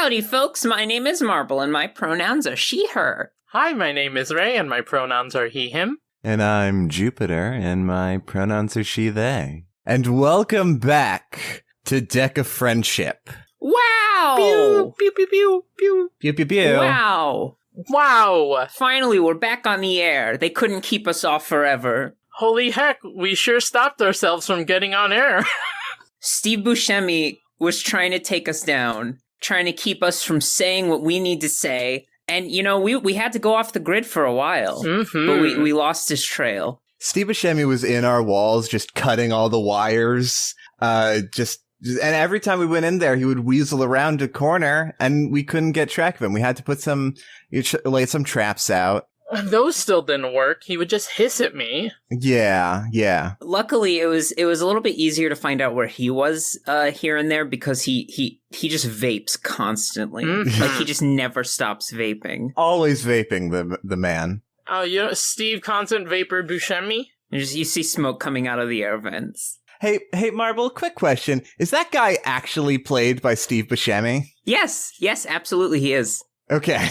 Howdy, folks. My name is Marble, and my pronouns are she, her. Hi, my name is Ray, and my pronouns are he, him. And I'm Jupiter, and my pronouns are she, they. And welcome back to Deck of Friendship. Wow! Pew, pew, pew, pew, pew. Pew, pew, pew. Wow! Wow! Finally, we're back on the air. They couldn't keep us off forever. Holy heck, we sure stopped ourselves from getting on air. Steve Buscemi was trying to take us down, trying to keep us from saying what we need to say. And, you know, we had to go off the grid for a while, but we lost his trail. Steve Buscemi was in our walls, just cutting all the wires, and every time we went in there, he would weasel around a corner, and we couldn't get track of him. We had to put lay some traps out. Those still didn't work. He would just hiss at me. Yeah. Luckily, it was a little bit easier to find out where he was here and there because he just vapes constantly. Like, he just never stops vaping. Always vaping, the man. Oh, you know, Steve Constant Vapor Buscemi? You see smoke coming out of the air vents. Hey, Marble, quick question. Is that guy actually played by Steve Buscemi? Yes, absolutely he is. Okay.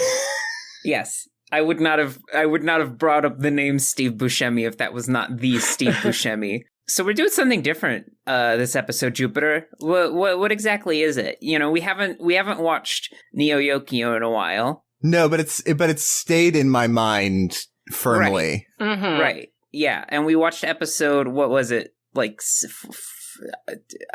Yes. I would not have brought up the name Steve Buscemi if that was not the Steve Buscemi. So we're doing something different this episode, Jupiter. What exactly is it? You know, we haven't watched Neo Yokio in a while. No, but it's stayed in my mind firmly. Right. Right. Yeah, and we watched episode, what was it? Like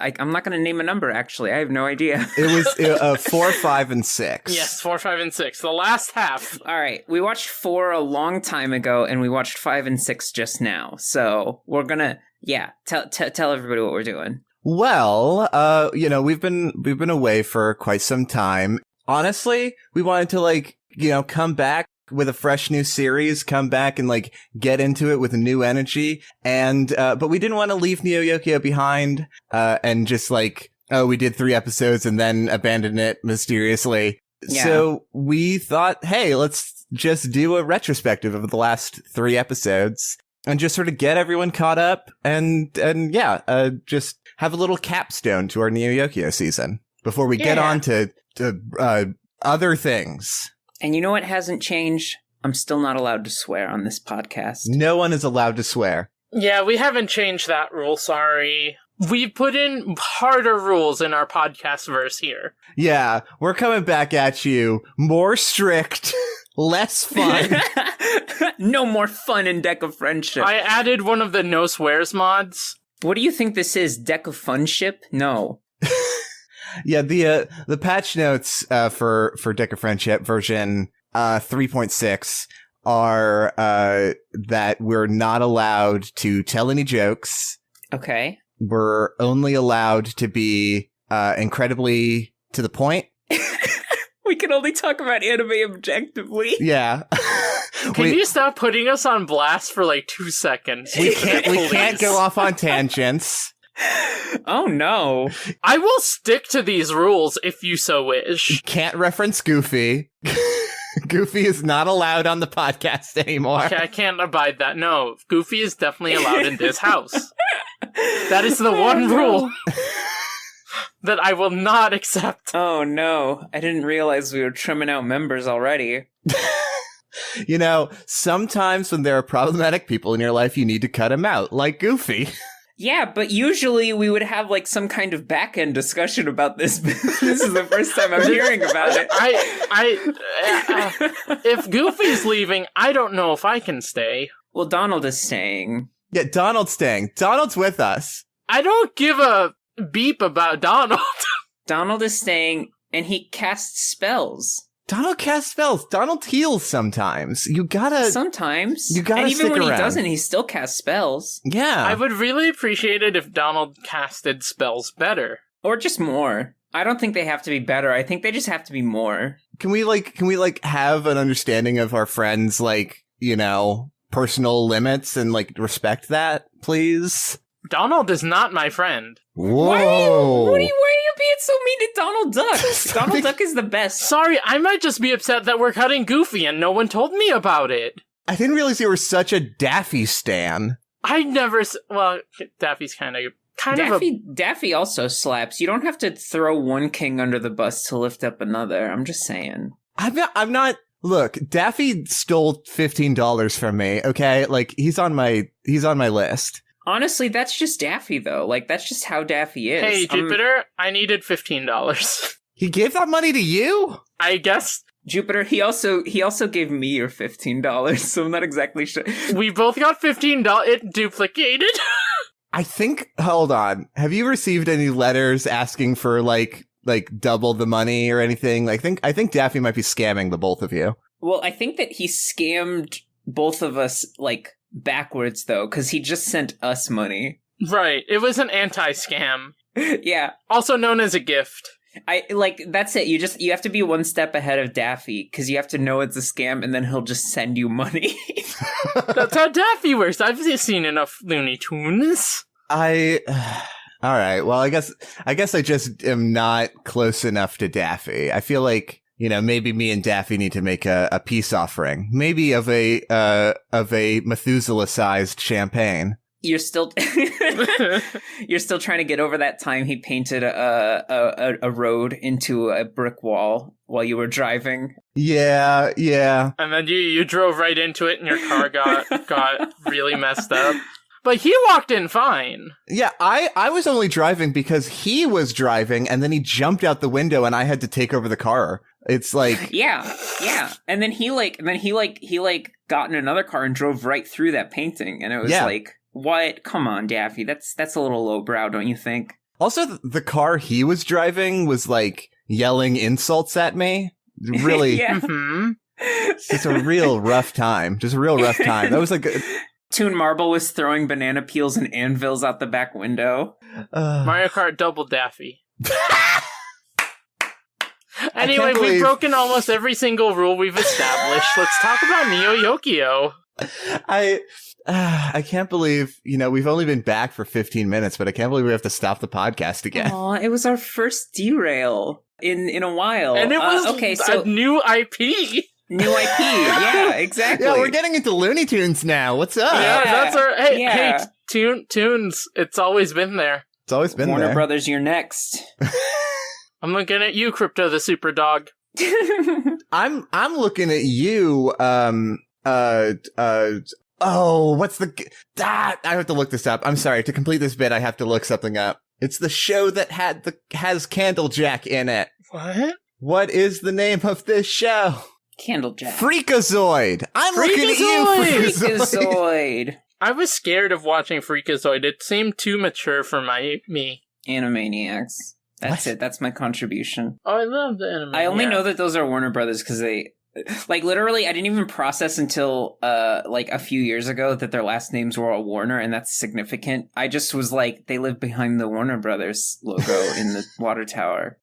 I'm not going to name a number, actually. I have no idea. It was 4, 5, and 6. Yes, 4, 5, and 6. The last half. All right. We watched 4 a long time ago, and we watched 5 and 6 just now. So we're going to, tell everybody what we're doing. Well, we've been away for quite some time. Honestly, we wanted to, come back with a fresh new series, come back and get into it with a new energy. And, but we didn't want to leave Neo Yokio behind, and just we did 3 episodes and then abandon it mysteriously. Yeah. So we thought, hey, let's just do a retrospective of the last 3 episodes and just sort of get everyone caught up and just have a little capstone to our Neo Yokio season before we get on to other things. And you know what hasn't changed? I'm still not allowed to swear on this podcast. No one is allowed to swear. Yeah, we haven't changed that rule, sorry. We put in harder rules in our podcast verse here. Yeah, we're coming back at you. More strict, less fun. No more fun in Deck of Friendship. I added one of the no swears mods. What do you think this is? Deck of Funship? No. Yeah, the patch notes for Deck of Friendship version 3.6 are that we're not allowed to tell any jokes. Okay. We're only allowed to be incredibly to the point. We can only talk about anime objectively. Yeah. Can you stop putting us on blast for 2 seconds? We can't go off on tangents. Oh no. I will stick to these rules if you so wish. You can't reference Goofy. Goofy is not allowed on the podcast anymore. Okay, I can't abide that. No, Goofy is definitely allowed in this house. That is the one rule that I will not accept. Oh no, I didn't realize we were trimming out members already. You know, sometimes when there are problematic people in your life, you need to cut them out, like Goofy. Yeah, but usually we would have some kind of back-end discussion about this. This is the first time I'm hearing about it. If Goofy's leaving, I don't know if I can stay. Well, Donald is staying. Yeah, Donald's staying. Donald's with us. I don't give a beep about Donald. Donald is staying, and he casts spells. Donald casts spells. Donald heals sometimes. Sometimes. You gotta and even stick when around. He doesn't, he still casts spells. Yeah. I would really appreciate it if Donald casted spells better. Or just more. I don't think they have to be better. I think they just have to be more. Can we have an understanding of our friends, personal limits and respect that, please? Donald is not my friend. Whoa. Why are you being so mean to Donald Duck? Donald Duck is the best. Sorry, I might just be upset that we're cutting Goofy and no one told me about it. I didn't realize you were such a Daffy stan. I never... Well, Daffy's kind of Daffy also slaps. You don't have to throw one king under the bus to lift up another. I'm just saying. I'm not. Look, Daffy stole $15 from me. Okay, like he's on my list. Honestly, that's just Daffy, though. Like, that's just how Daffy is. Hey, Jupiter, I needed $15. He gave that money to you? I guess. Jupiter, he also gave me your $15, so I'm not exactly sure. We both got $15. It duplicated. I think, hold on. Have you received any letters asking for, like double the money or anything? I think Daffy might be scamming the both of you. Well, I think that he scammed both of us, like, backwards, though, because he just sent us money. Right. It was an anti-scam. Yeah. Also known as a gift. That's it. You have to be one step ahead of Daffy, because you have to know it's a scam, and then he'll just send you money. That's how Daffy works. I've seen enough Looney Tunes. All right. Well, I guess I just am not close enough to Daffy. I feel like, maybe me and Daffy need to make a peace offering, maybe of a Methuselah-sized champagne. You're still trying to get over that time he painted a road into a brick wall while you were driving. Yeah. And then you drove right into it, and your car got really messed up. But he walked in fine. Yeah, I was only driving because he was driving, and then he jumped out the window, and I had to take over the car. It's like yeah, and then he got in another car and drove right through that painting, and it was like, what? Come on, Daffy, that's a little lowbrow, don't you think? Also, the car he was driving was like yelling insults at me. Really, yeah. It's a real rough time. Just a real rough time. That was like. Toon Marble was throwing banana peels and anvils out the back window. Mario Kart Double Daffy. Anyway, we've broken almost every single rule we've established. Let's talk about Neo Yokio. I can't believe, we've only been back for 15 minutes, but I can't believe we have to stop the podcast again. Aw, it was our first derail in a while. And it was a new IP. New IP, yeah, exactly. Yeah, we're getting into Looney Tunes now. What's up? Yeah, that's our... Hey, Tunes, it's always been there. It's always been Warner there. Brothers, you're next. I'm looking at you, Crypto the Super Dog. I'm looking at you, what's the... I have to look this up. I'm sorry, to complete this bit, I have to look something up. It's the show that has Candlejack in it. What? What is the name of this show? Candlejack. Freakazoid! I'm looking at you, Freakazoid! I was scared of watching Freakazoid. It seemed too mature for me. Animaniacs. That's it. That's my contribution. Oh, I love the Animaniacs. I only know that those are Warner Brothers because they... Like, literally, I didn't even process until, a few years ago that their last names were all Warner, and that's significant. I just was like, they live behind the Warner Brothers logo in the water tower.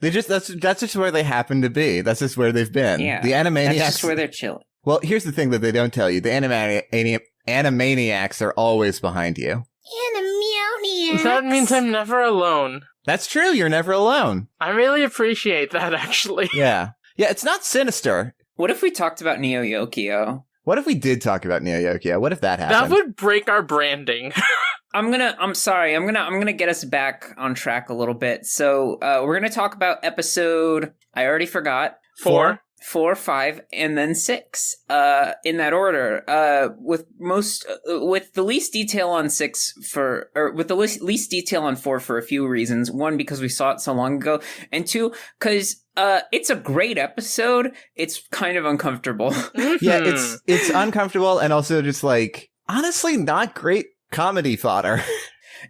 That's just where they happen to be. That's just where they've been. Yeah. The Animaniacs. That's just where they're chilling. Well, here's the thing that they don't tell you. The Animaniacs are always behind you. Animaniacs. That means I'm never alone. That's true. You're never alone. I really appreciate that, actually. Yeah. Yeah, it's not sinister. What if we talked about Neo Yokio? What if we did talk about Neo Yokio? What if that happened? That would break our branding. I'm gonna get us back on track a little bit. So we're gonna talk about episode, I already forgot. 4, 5, and then 6. In that order. With the least detail on 6 with the least detail on 4 for a few reasons. 1, because we saw it so long ago, and 2, because it's a great episode. It's kind of uncomfortable. Yeah, it's uncomfortable, and also just like, honestly, not great comedy fodder.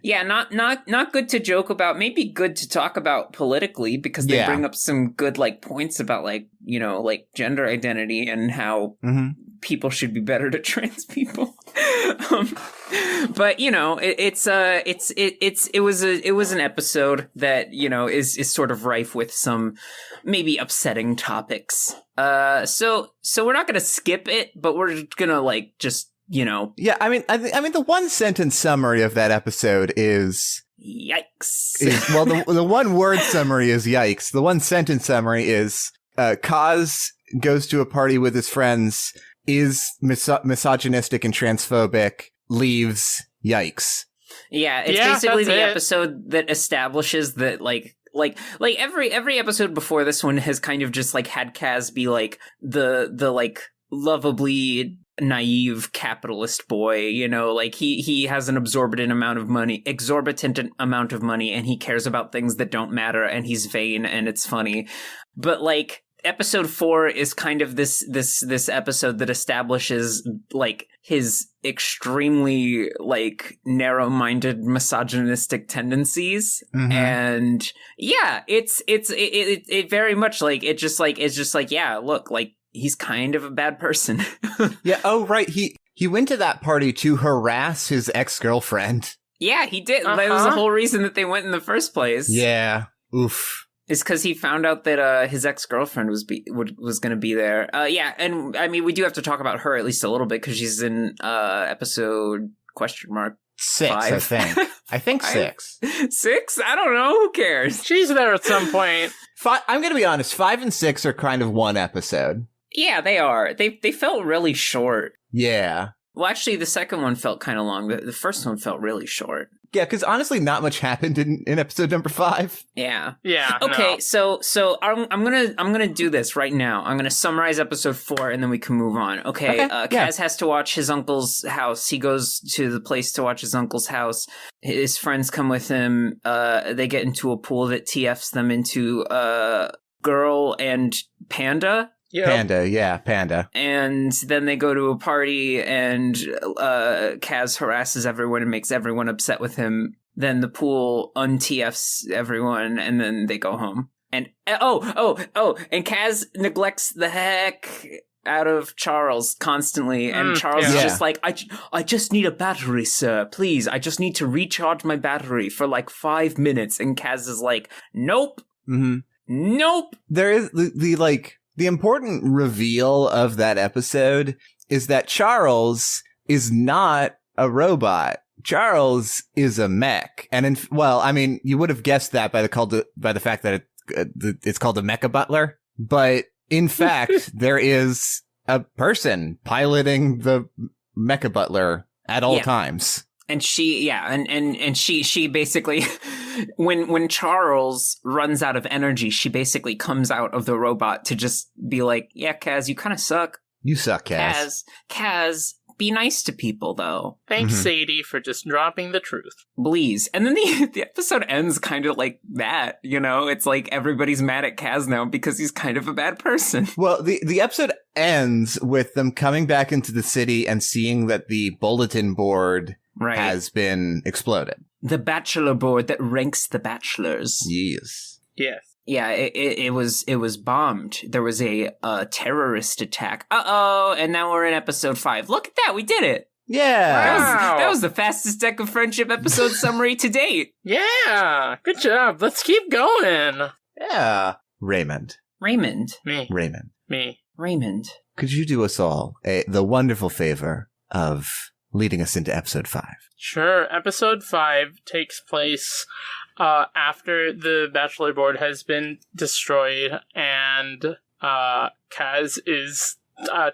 Yeah, not good to joke about. Maybe good to talk about politically, because they bring up some good points about gender identity and how people should be better to trans people. But it was an episode that is sort of rife with some maybe upsetting topics. So we're not gonna skip it, but we're gonna just. Yeah, I mean, the one sentence summary of that episode is yikes. The one word summary is yikes. The one sentence summary is Kaz goes to a party with his friends, is misogynistic and transphobic, leaves, yikes. Yeah, it's Yeah, basically that's the it. episode that establishes that like every episode before this one has kind of just like had Kaz be like the like lovably naive capitalist boy, you know, like he has an exorbitant amount of money, and he cares about things that don't matter, and he's vain, and it's funny. But like episode 4 is kind of this episode that establishes like his extremely like narrow-minded misogynistic tendencies. Mhm. And yeah, it very much like it's just like yeah, look, like he's kind of a bad person. Yeah. Oh, right. He went to that party to harass his ex-girlfriend. Yeah, he did. That was the whole reason that they went in the first place. Yeah. Oof. Is because he found out that his ex-girlfriend was going to be there. Yeah, and I mean, we do have to talk about her at least a little bit because she's in episode question 6, 5. I think. I think 6. 6? I don't know. Who cares? She's there at some point. I'm going to be honest. 5 and 6 are kind of one episode. Yeah, they are. They felt really short. Yeah. Well, actually, the second one felt kind of long. The first one felt really short. Yeah, because honestly, not much happened in episode number 5. Yeah. Yeah. Okay, no. so I'm gonna do this right now. I'm gonna summarize episode 4, and then we can move on. Okay. Kaz has to watch his uncle's house. He goes to the place to watch his uncle's house. His friends come with him. They get into a pool that TFs them into Girl and Panda. Yep. Panda. And then they go to a party, and Kaz harasses everyone and makes everyone upset with him. Then the pool un-TFs everyone, and then they go home. And and Kaz neglects the heck out of Charles constantly, and Charles is just like, I just need a battery, sir. Please, I just need to recharge my battery for like 5 minutes. And Kaz is like, nope. Mm-hmm. Nope. There is the important reveal of that episode is that Charles is not a robot. Charles is a mech. And you would have guessed that by the fact that it's called a mecha butler. But in fact, there is a person piloting the mecha butler at all times. And she basically, when Charles runs out of energy, she basically comes out of the robot to just be like, yeah, Kaz, you kind of suck. You suck, Kaz. Kaz, be nice to people, though. Thanks, Sadie, for just dropping the truth. Please. And then the episode ends kind of like that, you know? It's like everybody's mad at Kaz now because he's kind of a bad person. Well, the episode ends with them coming back into the city and seeing that the bulletin board has been exploded. The bachelor board that ranks the bachelors. Yes. Yes. Yeah, it was bombed. There was a terrorist attack. Uh-oh, and now we're in episode 5. Look at that, we did it. Yeah. That was the fastest Deck of Friendship episode summary to date. Yeah, good job. Let's keep going. Yeah. Raymond. Me. Raymond. Could you do us all the wonderful favor of leading us into episode 5? Sure. Episode 5 takes place after the Bachelor Board has been destroyed, and Kaz is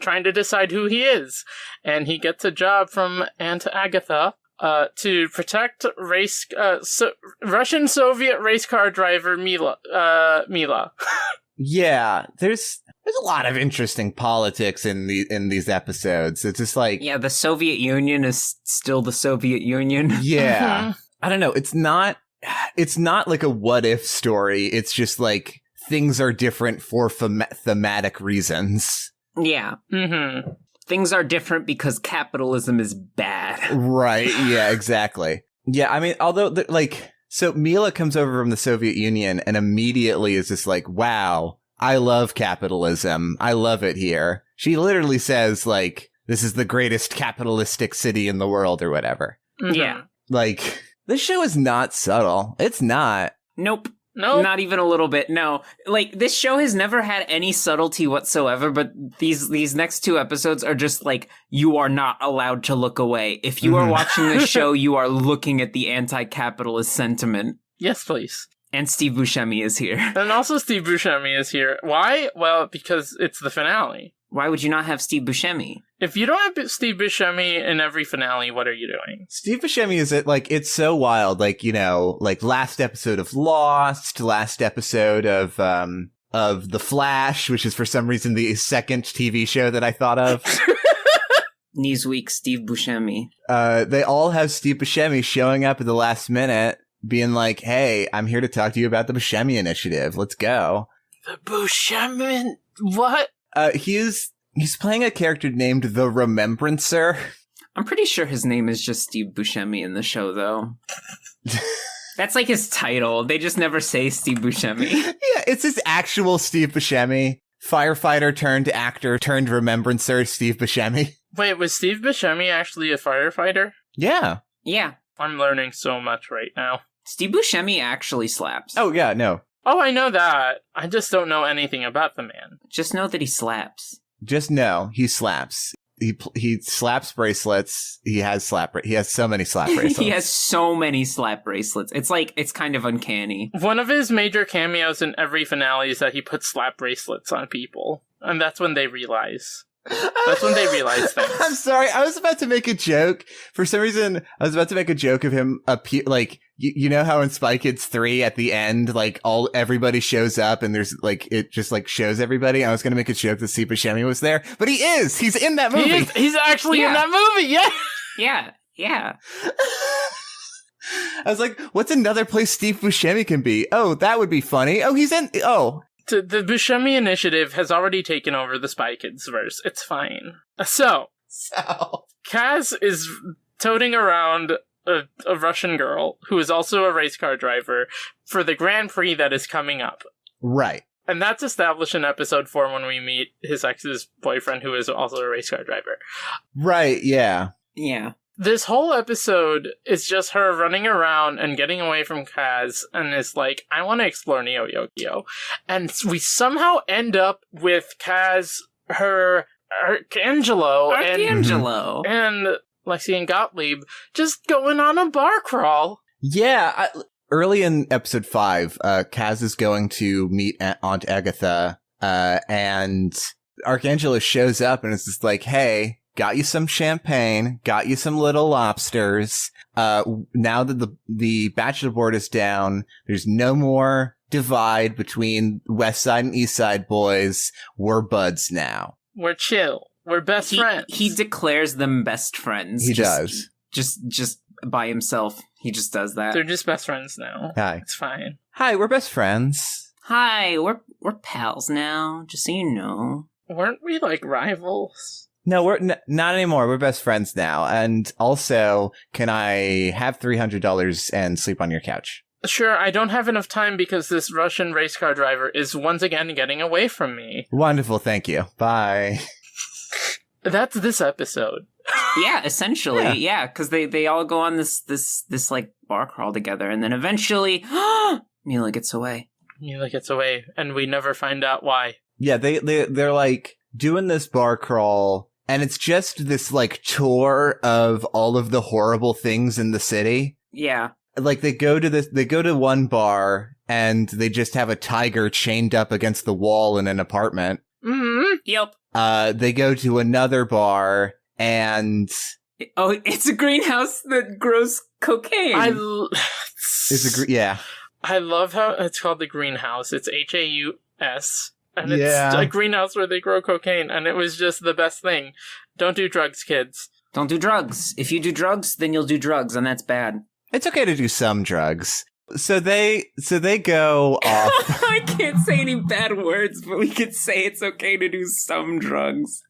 trying to decide who he is. And he gets a job from Aunt Agatha to protect Russian-Soviet race car driver Mila. Yeah, there's a lot of interesting politics in these episodes. It's just like, yeah, the Soviet Union is still the Soviet Union. Yeah. I don't know. It's not like a what if story. It's just like things are different for thematic reasons. Yeah. Mm-hmm. Things are different because capitalism is bad. Right. Yeah, exactly. Yeah. I mean, although so Mila comes over from the Soviet Union and immediately is just like, wow, I love capitalism. I love it here. She literally says, like, this is the greatest capitalistic city in the world or whatever. Mm-hmm. Yeah. Like, this show is not subtle. It's not. Nope. Not even a little bit. No. Like, this show has never had any subtlety whatsoever, but these next 2 episodes are just like, you are not allowed to look away. If you are watching this show, you are looking at the anti-capitalist sentiment. Yes, please. And Steve Buscemi is here. And also Steve Buscemi is here. Why? Well, because it's the finale. Why would you not have Steve Buscemi? If you don't have Steve Buscemi in every finale, what are you doing? Steve Buscemi is it's so wild. Like, like last episode of Lost, last episode of The Flash, which is for some reason the second TV show that I thought of. Newsweek, Steve Buscemi. They all have Steve Buscemi showing up at the last minute, being like, hey, I'm here to talk to you about the Buscemi Initiative. Let's go. The Buscemi? What? He's playing a character named the Remembrancer. I'm pretty sure his name is just Steve Buscemi in the show, though. That's like his title. They just never say Steve Buscemi. Yeah, it's his actual Steve Buscemi. Firefighter turned actor turned Remembrancer, Steve Buscemi. Wait, was Steve Buscemi actually a firefighter? Yeah. Yeah. I'm learning so much right now. Steve Buscemi actually slaps. Oh, yeah, no. Oh, I know that. I just don't know anything about the man. Just know that he slaps. Just know he slaps. He slaps bracelets. He has so many slap bracelets. He has so many slap bracelets. It's kind of uncanny. One of his major cameos in every finale is that he puts slap bracelets on people. And that's when they realize. That's when they realize things. I'm sorry. I was about to make a joke. For some reason, I was about to make a joke of him you know how in Spy Kids 3 at the end, everybody shows up and there's it just shows everybody. I was going to make a joke that Steve Buscemi was there, but he is. He's in that movie. He's actually in that movie. Yeah. Yeah. Yeah. I was like, what's another place Steve Buscemi can be? Oh, that would be funny. Oh, he's in. Oh. The Buscemi Initiative has already taken over the Spy Kids verse. It's fine. So Kaz is toting around a Russian girl who is also a race car driver for the Grand Prix that is coming up. Right. And that's established in episode 4 when we meet his ex's boyfriend who is also a race car driver. Right, yeah. Yeah. This whole episode is just her running around and getting away from Kaz and is like, I want to explore Neo Yokio. And we somehow end up with Kaz, her Archangelo, and Lexi and Gottlieb just going on a bar crawl. Yeah, early in episode 5, Kaz is going to meet Aunt Agatha, and Archangelo shows up and is just like, hey, got you some champagne, got you some little lobsters. Now that the bachelor board is down, there's no more divide between West Side and East Side boys. We're buds now. We're chill. We're best friends. He declares them best friends. He does. Just by himself. He just does that. They're just best friends now. Hi. It's fine. Hi, we're best friends. Hi, we're pals now, just so you know. Weren't we rivals? No, we're not anymore. We're best friends now. And also, can I have $300 and sleep on your couch? Sure, I don't have enough time because this Russian race car driver is once again getting away from me. Wonderful, thank you. Bye. That's this episode. Yeah, essentially, yeah, because they all go on this bar crawl together, and then eventually, Mila gets away. Mila gets away, and we never find out why. Yeah, they're doing this bar crawl, and it's just this tour of all of the horrible things in the city. Yeah. They go to one bar, and they just have a tiger chained up against the wall in an apartment. Mm-hmm. Yep. They go to another bar, and it's a greenhouse that grows cocaine. Yeah. I love how it's called the greenhouse. It's HAUS. And it's a greenhouse where they grow cocaine, and it was just the best thing. Don't do drugs, kids. Don't do drugs. If you do drugs, then you'll do drugs, and that's bad. It's okay to do some drugs. So they go off. I can't say any bad words, but we could say it's okay to do some drugs.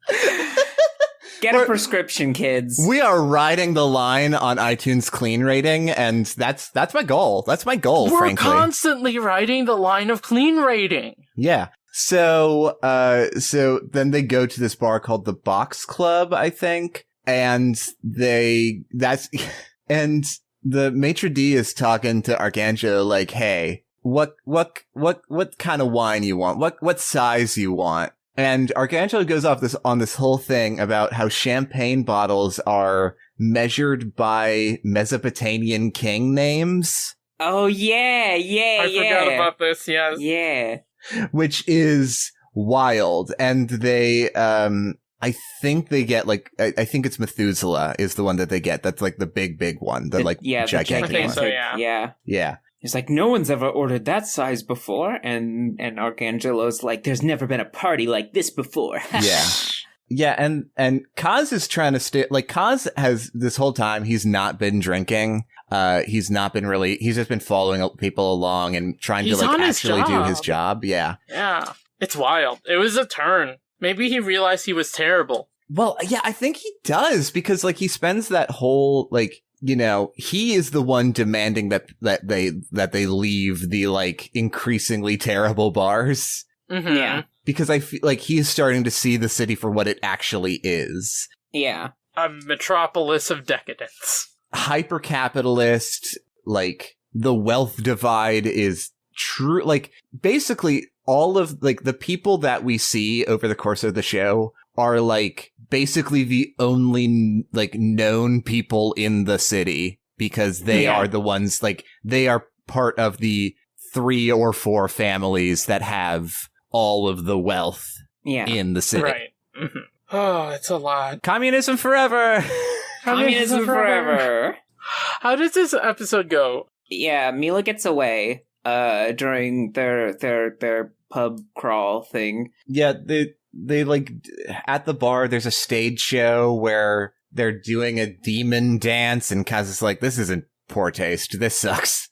Get a prescription, kids. We are riding the line on iTunes clean rating, and that's my goal. That's my goal, frankly. We're constantly riding the line of clean rating. Yeah. So then they go to this bar called the Box Club, I think, and and the maitre d' is talking to Archangelo hey, what kind of wine you want? What size you want? And Archangelo goes off on this whole thing about how champagne bottles are measured by Mesopotamian king names. Oh yeah. I forgot about this. Yes. Yeah. Which is wild. And they, I think they get like, I think it's Methuselah is the one that they get. That's like the big one. The gigantic I think one. so, yeah. Yeah. He's like, no one's ever ordered that size before. And Archangelo's like, there's never been a party like this before. Yeah. Yeah, and Kaz is trying to stay, like, Kaz has, this whole time, he's not been drinking. He's just been following people along and trying to, like, actually do his job. Yeah. Yeah. It's wild. It was a turn. Maybe he realized he was terrible. Well, yeah, I think he does, because, like, he spends that whole, like, you know, he is the one demanding that they leave the, like, increasingly terrible bars. Mm-hmm. Yeah. Because I feel like he is starting to see the city for what it actually is. Yeah. A metropolis of decadence. Hyper-capitalist, like, the wealth divide is true. Like, basically, all of, like, the people that we see over the course of the show are, like, basically the only, like, known people in the city, because they are the ones, like, they are part of the 3 or 4 families that have all of the wealth in the city. Right. Mm-hmm. Oh, it's a lot. Communism forever! Communism forever! How does this episode go? Yeah, Mila gets away during their pub crawl thing. Yeah, they like, at the bar, there's a stage show where they're doing a demon dance, and Kaz is like, this isn't poor taste, this sucks.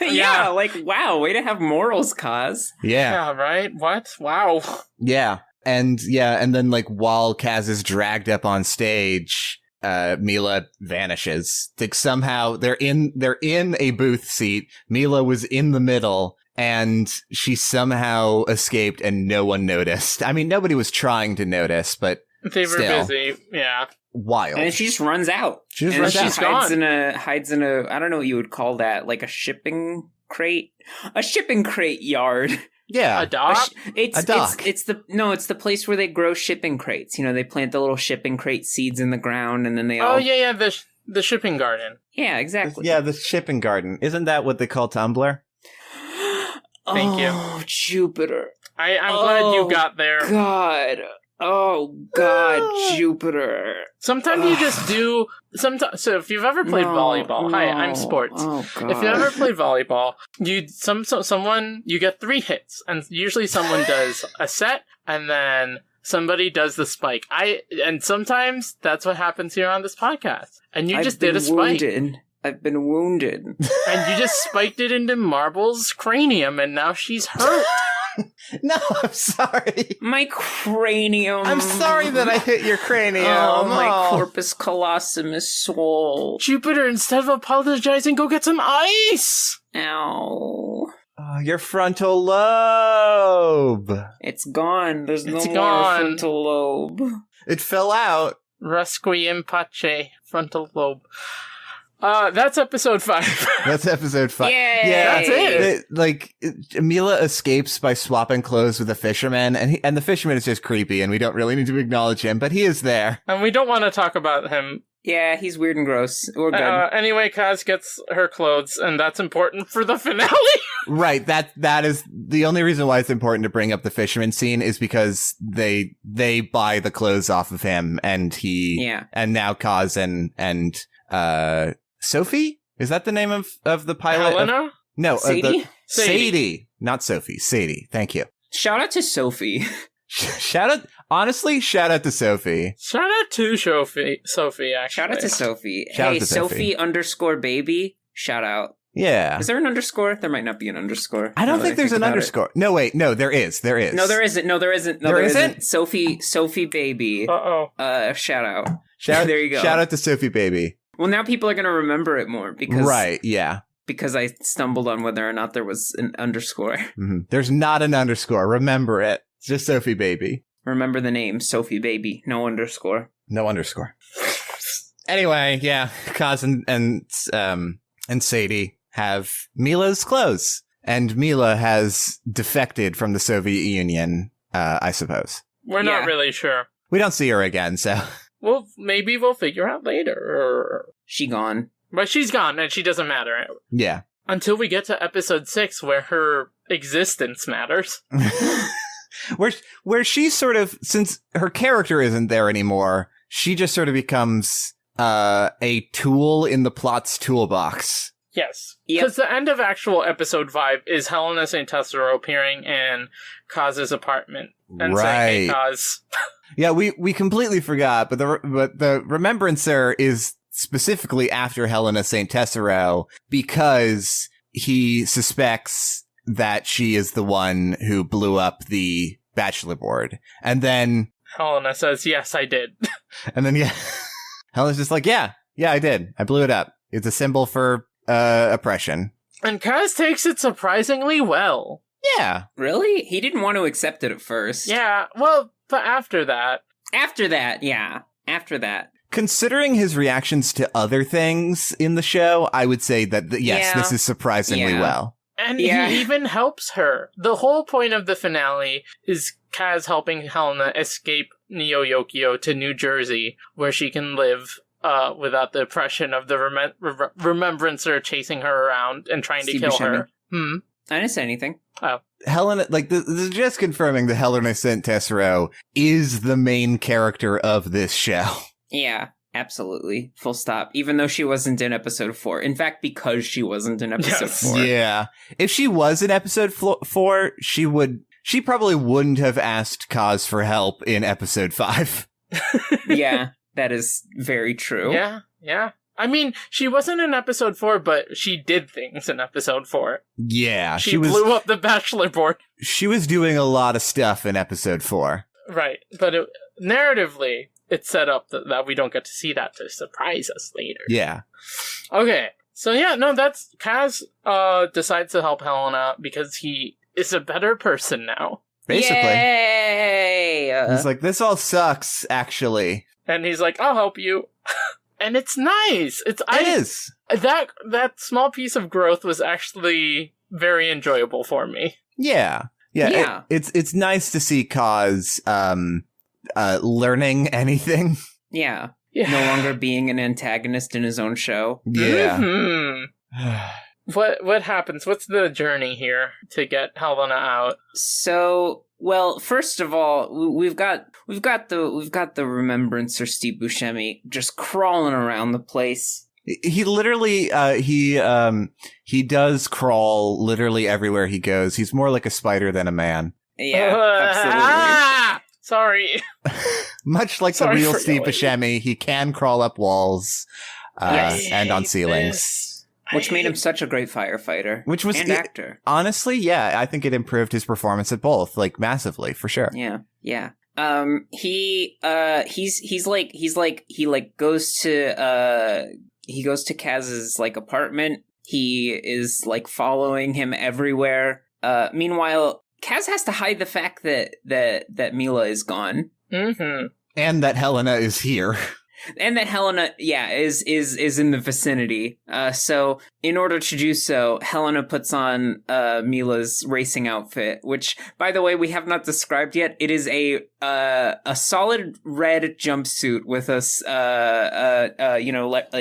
Yeah, like, wow, way to have morals, Kaz. Yeah, right? What? Wow. Yeah. And then, like, while Kaz is dragged up on stage, Mila vanishes. Like, somehow they're in a booth seat. Mila was in the middle, and she somehow escaped and no one noticed. I mean, nobody was trying to notice, but they were busy. Yeah. Wild. And she just runs out. She hides in a I don't know what you would call that, like a shipping crate yard. Yeah. A dock? It's a dock. It's the place where they grow shipping crates. You know, they plant the little shipping crate seeds in the ground, and then they the shipping garden. Yeah, exactly. Yeah, the shipping garden. Isn't that what they call Tumblr? Thank you. Oh, Jupiter. I'm glad you got there. God. Oh, God, Jupiter. Sometimes you just do... So if you've ever played volleyball... Hi, I'm Sports. Oh, God. If you ever played volleyball, you get 3 hits, and usually someone does a set, and then somebody does the spike. And sometimes that's what happens here on this podcast. And you just did a spike. I've been wounded. And you just spiked it into Marble's cranium, and now she's hurt. No, I'm sorry. My cranium. I'm sorry that I hit your cranium. Oh, my corpus callosum is swole. Jupiter, instead of apologizing, go get some ice! Ow. Oh, your frontal lobe. It's gone. There's no more frontal lobe. It fell out. Requiem pace, frontal lobe. That's episode 5. That's episode 5. Yay! Yeah, that's it. Mila escapes by swapping clothes with a fisherman, and the fisherman is just creepy, and we don't really need to acknowledge him, but he is there. And we don't want to talk about him. Yeah, he's weird and gross. We're good. Anyway, Kaz gets her clothes, and that's important for the finale. Right, that is the only reason why it's important to bring up the fisherman scene is because they buy the clothes off of him, and and now Kaz and Sophie? Is that the name of the pilot? Helena? No, Sadie? Sadie. Not Sophie. Sadie. Thank you. Shout out to Sophie. Shout out to Sophie. Shout out to Sophie, actually. Shout out to Sophie. Shout out hey, to Sophie. Sophie_baby. Shout out. Yeah. Is there an underscore? There might not be an underscore. I don't think there's an underscore. No, wait. No, there is. No, there isn't. There isn't? Sophie baby. Uh-oh. Shout out. There you go. Shout out to Sophie baby. Well, now people are going to remember it more because... Right, yeah. Because I stumbled on whether or not there was an underscore. Mm-hmm. There's not an underscore. Remember it. It's just Sophie baby. Remember the name, Sophie baby. No underscore. No underscore. Anyway, yeah. Kaz and Sadie have Mila's clothes. And Mila has defected from the Soviet Union, I suppose. We're not really sure. We don't see her again, so... Well, maybe we'll figure out later. She gone. But she's gone, and she doesn't matter. Yeah. Until we get to episode 6, where her existence matters. where she sort of, since her character isn't there anymore, she just sort of becomes a tool in the plot's toolbox. Yes. Because the end of actual episode 5 is Helena St. Tessero appearing in Kaz's apartment and saying, "Hey, Kaz." Yeah, we completely forgot, but the Remembrancer is specifically after Helena St. Tessero because he suspects that she is the one who blew up the bachelor board. And then Helena says, "Yes, I did." And then, Helena's just like, yeah, I did. I blew it up. It's a symbol for oppression. And Kaz takes it surprisingly well. Yeah. Really? He didn't want to accept it at first. Yeah, well, but after that. After that. Considering his reactions to other things in the show, I would say that, this is surprisingly well. And he even helps her. The whole point of the finale is Kaz helping Helena escape Neo Yokio to New Jersey, where she can live without the oppression of the Remembrancer chasing her around and trying to kill her. I didn't say anything. Oh. Helena, like, this is just confirming that Helena St. Tessero is the main character of this show. Yeah, absolutely. Full stop. Even though she wasn't in episode 4. In fact, because she wasn't in episode 4. Yeah. If she was in episode 4, she probably wouldn't have asked Kaz for help in episode 5. Yeah, that is very true. Yeah. I mean, she wasn't in episode 4, but she did things in episode 4. Yeah. She blew up the bachelor board. She was doing a lot of stuff in episode 4. Right. But narratively, it's set up that we don't get to see that to surprise us later. Yeah. Okay. So that's Kaz decides to help Helena because he is a better person now. Basically. Yay! He's like, this all sucks, actually. And he's like, I'll help you. And it's nice. It is. That small piece of growth was actually very enjoyable for me. Yeah. It's nice to see Kaz learning anything. Yeah. No longer being an antagonist in his own show. Yeah. Mm-hmm. What happens? What's the journey here to get Helena out? So, well, first of all, we've got the Remembrancer Steve Buscemi just crawling around the place. He literally he does crawl literally everywhere he goes. He's more like a spider than a man. Yeah, absolutely. Sorry. Much like the real Steve Buscemi, he can crawl up walls and on ceilings. Which made him such a great firefighter. And actor. Honestly, yeah, I think it improved his performance at both, like, massively, for sure. Yeah. He goes to Kaz's, like, apartment. He is, like, following him everywhere. Meanwhile, Kaz has to hide the fact that Mila is gone. Mm-hmm. And that Helena is here. And that Helena, is in the vicinity. So in order to do so, Helena puts on Mila's racing outfit, which, by the way, we have not described yet. It is a solid red jumpsuit with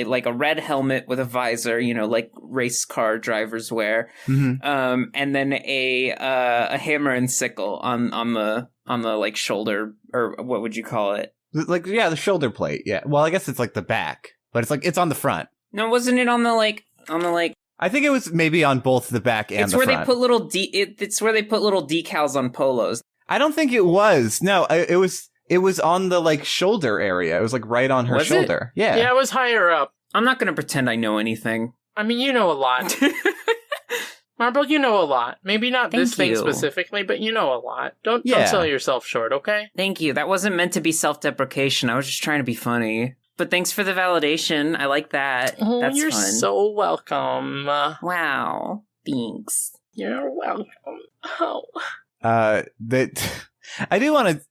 like a red helmet with a visor, like race car drivers wear. Mm-hmm. And then a hammer and sickle on the like shoulder, or what would you call it? Like, yeah, the shoulder plate. Yeah. Well, I guess it's like the back, but it's like it's on the front. No, wasn't it on the like? I think it was maybe on both the back and the front. They put little it's where they put little decals on polos. I don't think it was. No, it was on the like shoulder area. It was like right on her shoulder. It? Yeah. Yeah, it was higher up. I'm not going to pretend I know anything. I mean, you know a lot. Marble, you know a lot. Maybe not Thank this thing you. specifically, but you know a lot. Don't sell yourself short, okay? Thank you. That wasn't meant to be self-deprecation. I was just trying to be funny. But thanks for the validation. I like that. Oh, That's you're fun. so welcome. Wow. Thanks. You're welcome. Oh. I do want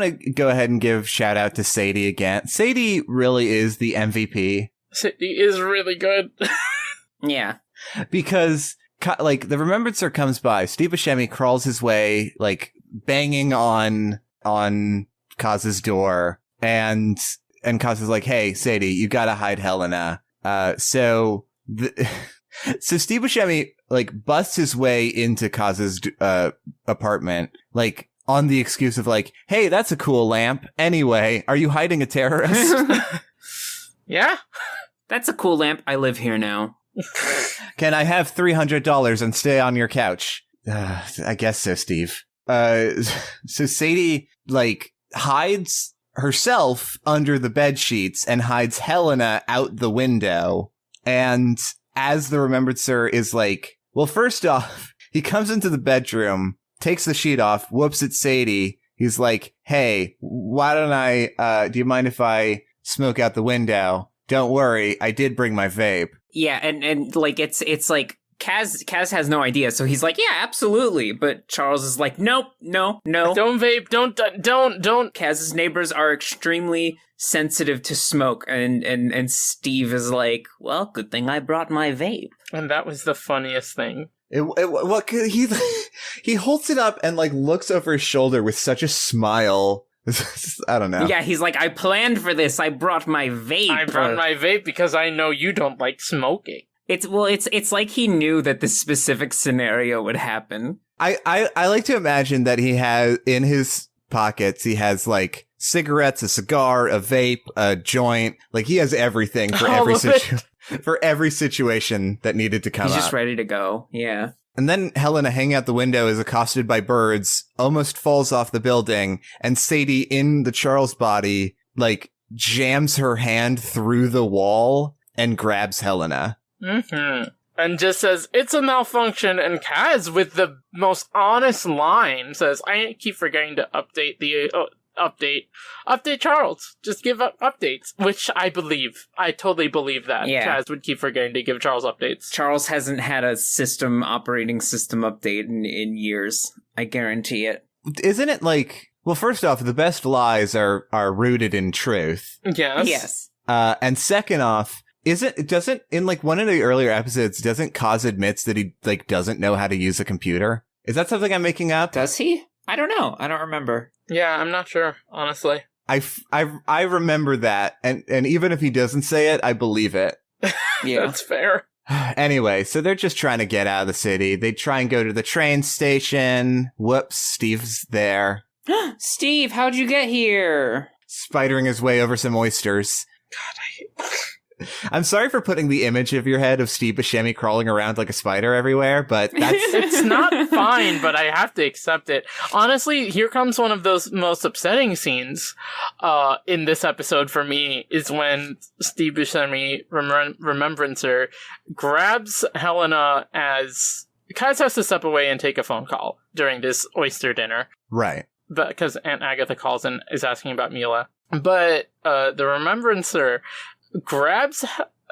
to go ahead and give shout out to Sadie again. Sadie really is the MVP. Sadie is really good. Yeah. Because like the Remembrancer comes by, Steve Buscemi crawls his way, like banging on Kaz's door, and Kaz is like, "Hey, Sadie, you gotta hide Helena." So Steve Buscemi like busts his way into Kaz's apartment, like on the excuse of like, hey, that's a cool lamp. Anyway, are you hiding a terrorist? Yeah. That's a cool lamp. I live here now. Can I have $300 and stay on your couch? I guess so, Steve. So Sadie, like, hides herself under the bed sheets and hides Helena out the window. And as the Remembrancer is like, well, first off, he comes into the bedroom, takes the sheet off, whoops at Sadie. He's like, hey, why don't do you mind if I smoke out the window? Don't worry, I did bring my vape. Yeah, and like it's like Kaz has no idea, so he's like, yeah, absolutely. But Charles is like, nope, no. Don't vape, don't. Kaz's neighbors are extremely sensitive to smoke, and Steve is like, well, good thing I brought my vape. And that was the funniest thing. He holds it up and like looks over his shoulder with such a smile. I don't know. Yeah, he's like, I planned for this. I brought my vape. I brought my vape because I know you don't like smoking. It's like he knew that this specific scenario would happen. I like to imagine that he has in his pockets, he has like cigarettes, a cigar, a vape, a joint. Like he has everything for every situation that needed to come up. He's just ready to go. Yeah. And then Helena, hanging out the window, is accosted by birds, almost falls off the building, and Sadie, in the Charles body, like, jams her hand through the wall and grabs Helena. Mm-hmm. And just says, it's a malfunction, and Kaz, with the most honest line, says, I keep forgetting to update the... Update Charles. Just give up updates, which I believe. I totally believe that. Yeah. Kaz would keep forgetting to give Charles updates. Charles hasn't had a operating system update in years. I guarantee it. Isn't it like, well, first off, the best lies are rooted in truth. Yes. And second off, doesn't in like one of the earlier episodes, doesn't Kaz admits that he like doesn't know how to use a computer? Is that something I'm making up? Does he? I don't know. I don't remember. Yeah, I'm not sure, honestly. I remember that, and even if he doesn't say it, I believe it. Yeah. That's fair. Anyway, so they're just trying to get out of the city. They try and go to the train station. Whoops, Steve's there. Steve, how'd you get here? Spidering his way over some oysters. God, I'm sorry for putting the image of your head of Steve Buscemi crawling around like a spider everywhere, but that's... It's not fine, but I have to accept it. Honestly, here comes one of those most upsetting scenes in this episode for me, is when Steve Buscemi, Remembrancer, grabs Helena as... Kaz has to step away and take a phone call during this oyster dinner. Right. Because Aunt Agatha calls and is asking about Mila. But the Remembrancer grabs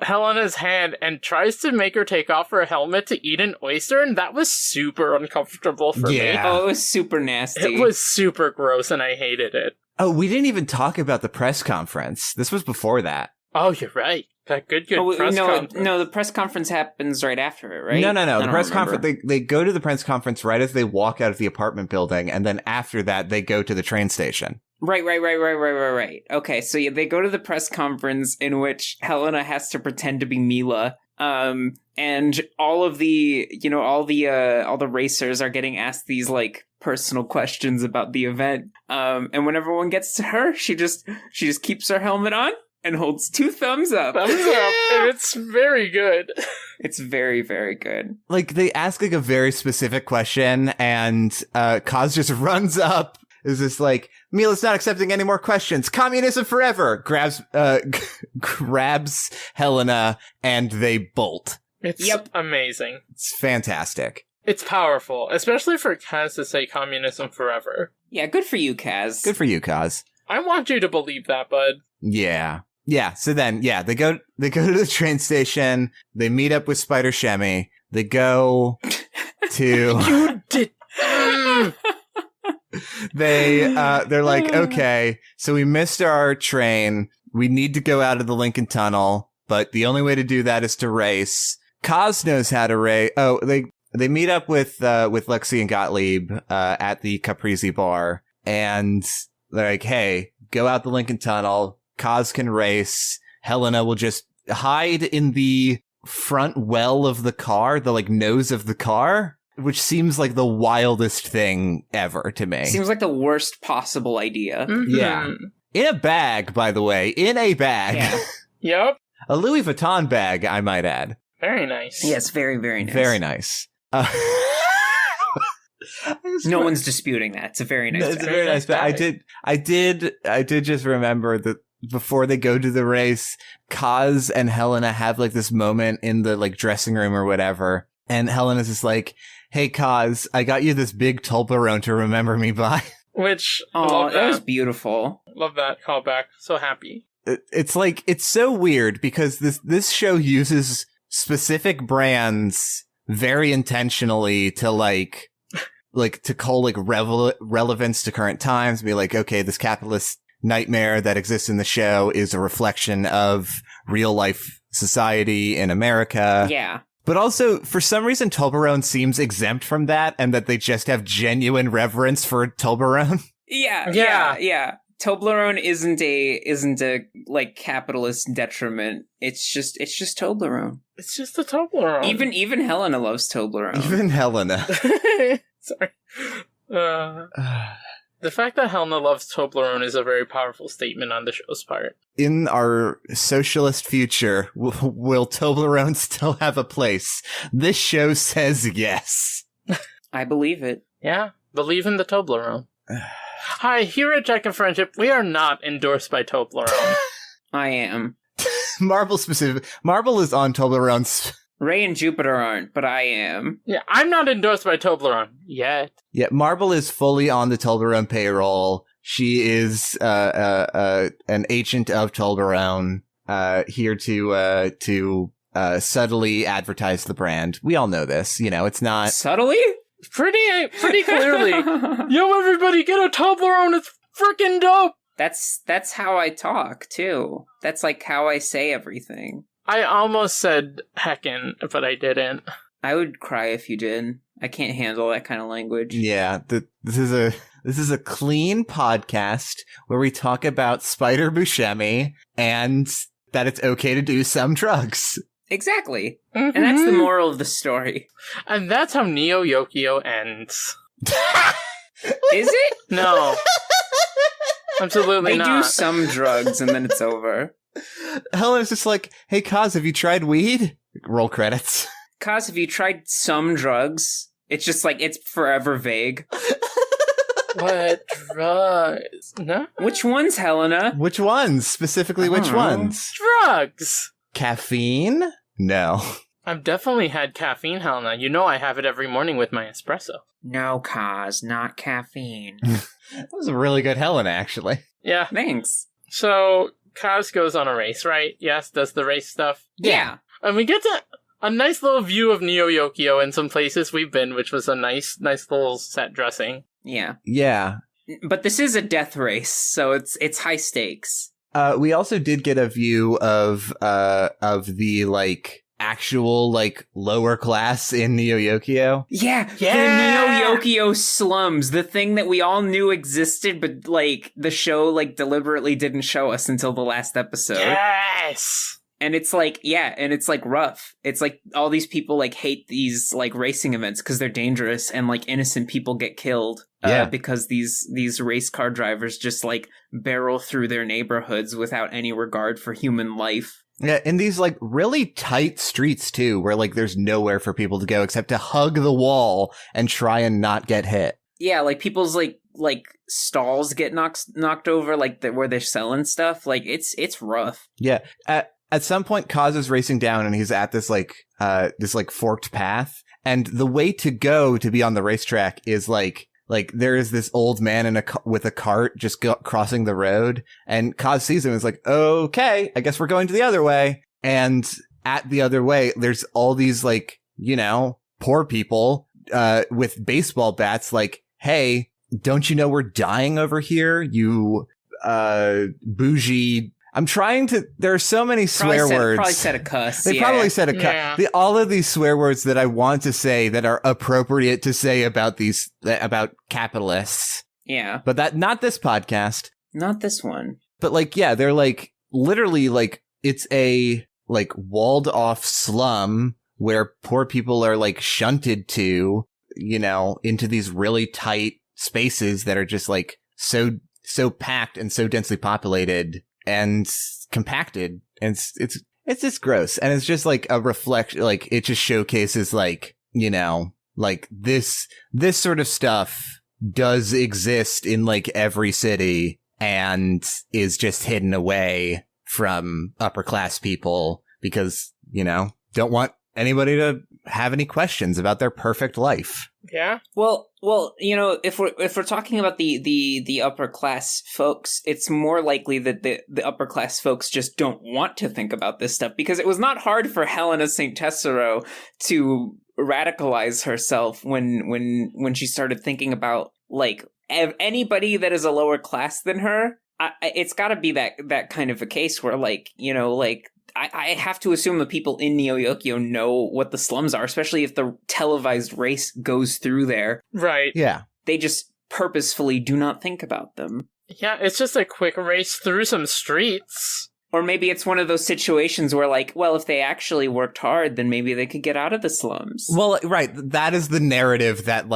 Helena's hand and tries to make her take off her helmet to eat an oyster, and that was super uncomfortable for me. Oh, it was super nasty. It was super gross, and I hated it. Oh, we didn't even talk about the press conference. This was before that. Oh, you're right. That good press conference. No, the press conference happens right after it, right? No. The press conference, they go to the press conference right as they walk out of the apartment building, and then after that, they go to the train station. Right. Okay, so yeah, they go to the press conference in which Helena has to pretend to be Mila, and all the racers are getting asked these like personal questions about the event. And when everyone gets to her, she just keeps her helmet on and holds 2 thumbs up. Thumbs up, and it's very good. It's very, very good. Like they ask like a very specific question, and Kaz just runs up. Is this like, Mila's not accepting any more questions. Communism forever. Grabs Helena, and they bolt. It's amazing. It's fantastic. It's powerful, especially for Kaz to say communism forever. Yeah, good for you, Kaz. Good for you, Kaz. I want you to believe that, bud. Yeah. So then, they go to the train station. They meet up with Spider Shemmy. They go to... You did... They're like, okay, so we missed our train. We need to go out of the Lincoln Tunnel, but the only way to do that is to race. Kaz knows how to race. Oh, they meet up with Lexi and Gottlieb at the Caprese bar, and they're like, hey, go out the Lincoln Tunnel. Kaz can race. Helena will just hide in the front well of the car, the like nose of the car. which seems like the wildest thing ever to me. Seems like the worst possible idea. Mhm. Yeah. In a bag, by the way. In a bag. Yeah. Yep. A Louis Vuitton bag, I might add. Very nice. Yes, very, very nice. Very nice. No one's disputing that. It's a very nice It's a bag. very nice bag. bag. I did just remember that before they go to the race, Kaz and Helena have like this moment in the like dressing room or whatever. And Helena's just like, hey Kaz, I got you this big Toblerone to remember me by. Which, Oh, love that was that. beautiful. Love that callback. So happy. It's like, it's so weird because this show uses specific brands very intentionally to like to call like relevance to current times, be like, okay, this capitalist nightmare that exists in the show is a reflection of real life society in America. Yeah. But also, for some reason, Toblerone seems exempt from that, and that they just have genuine reverence for Toblerone. Yeah. Toblerone isn't a like capitalist detriment. It's just Toblerone. It's just a Toblerone. Even Helena loves Toblerone. Even Helena. Sorry. The fact that Helena loves Toblerone is a very powerful statement on the show's part. In our socialist future, will Toblerone still have a place? This show says yes. I believe it. Yeah, believe in the Toblerone. Hi, here at Jack and Friendship, we are not endorsed by Toblerone. I am. Marble specific. Marble is on Toblerone's. Ray and Jupiter aren't, but I am. Yeah, I'm not endorsed by Toblerone yet. Yeah, Marble is fully on the Toblerone payroll. She is an agent of Toblerone, here to subtly advertise the brand. We all know this. You know, it's not Subtly? Pretty clearly. Yo, everybody, get a Toblerone. It's freaking dope. That's how I talk too. That's like how I say everything. I almost said heckin', but I didn't. I would cry if you did. I can't handle that kind of language. Yeah, this is a clean podcast where we talk about Spider Buscemi and that it's okay to do some drugs. Exactly. Mm-hmm. And that's the moral of the story. And that's how Neo Yokio ends. Is it? No. Absolutely They not. do some drugs and then it's over. Helena's just like, hey Kaz, have you tried weed? Roll credits. Kaz, have you tried some drugs? It's just like, it's forever vague. What drugs? No? Which ones, Helena? Which ones? Specifically, which I don't know. ones? Drugs! Caffeine? No. I've definitely had caffeine, Helena. You know I have it every morning with my espresso. No, Kaz, not caffeine. That was a really good Helena, actually. Yeah. Thanks. So, Kaz goes on a race, right? Yes, does the race stuff. Yeah. And we get to a nice little view of Neo Yokio in some places we've been, which was a nice little set dressing. Yeah. Yeah. But this is a death race, so it's high stakes. We also did get a view of the, like, actual, like, lower class in Neo Yokio. Yeah, the Neo Yokio slums, the thing that we all knew existed, but, like, the show, like, deliberately didn't show us until the last episode. Yes! And it's like, yeah, and it's like rough. It's like all these people like hate these like racing events because they're dangerous and like innocent people get killed because these race car drivers just like barrel through their neighborhoods without any regard for human life. Yeah, in these, like, really tight streets, too, where, like, there's nowhere for people to go except to hug the wall and try and not get hit. Yeah, like people's like stalls get knocked over, like where they're selling stuff. Like it's rough. Yeah. At some point, Kaz is racing down and he's at this forked path. And the way to go to be on the racetrack is like there is this old man with a cart just crossing the road. And Kaz sees him and is like, okay, I guess we're going to the other way. And at the other way, there's all these like, you know, poor people with baseball bats like, hey, don't you know we're dying over here? You bougie. I'm trying to. There are so many swear words. Probably said a cuss. They probably said a cuss. Yeah. All of these swear words that I want to say that are appropriate to say about capitalists. Yeah. But not this podcast. Not this one. But like, yeah, they're like literally like it's a like walled off slum where poor people are like shunted to. into these really tight spaces that are just like so packed and so densely populated and compacted. And it's just gross. And it's just like a reflection, like it just showcases like, like this sort of stuff does exist in like every city and is just hidden away from upper class people because, don't want anybody to have any questions about their perfect life. Yeah. Well, if we're talking about the upper class folks, it's more likely that the upper class folks just don't want to think about this stuff, because it was not hard for Helena St. Tessero to radicalize herself when she started thinking about like anybody that is a lower class than her. It's got to be that kind of a case where like I have to assume the people in Neo Yokio know what the slums are, especially if the televised race goes through there. Right. Yeah. They just purposefully do not think about them. Yeah, it's just a quick race through some streets. Or maybe it's one of those situations where, like, well, if they actually worked hard, then maybe they could get out of the slums. Well, right. That is the narrative that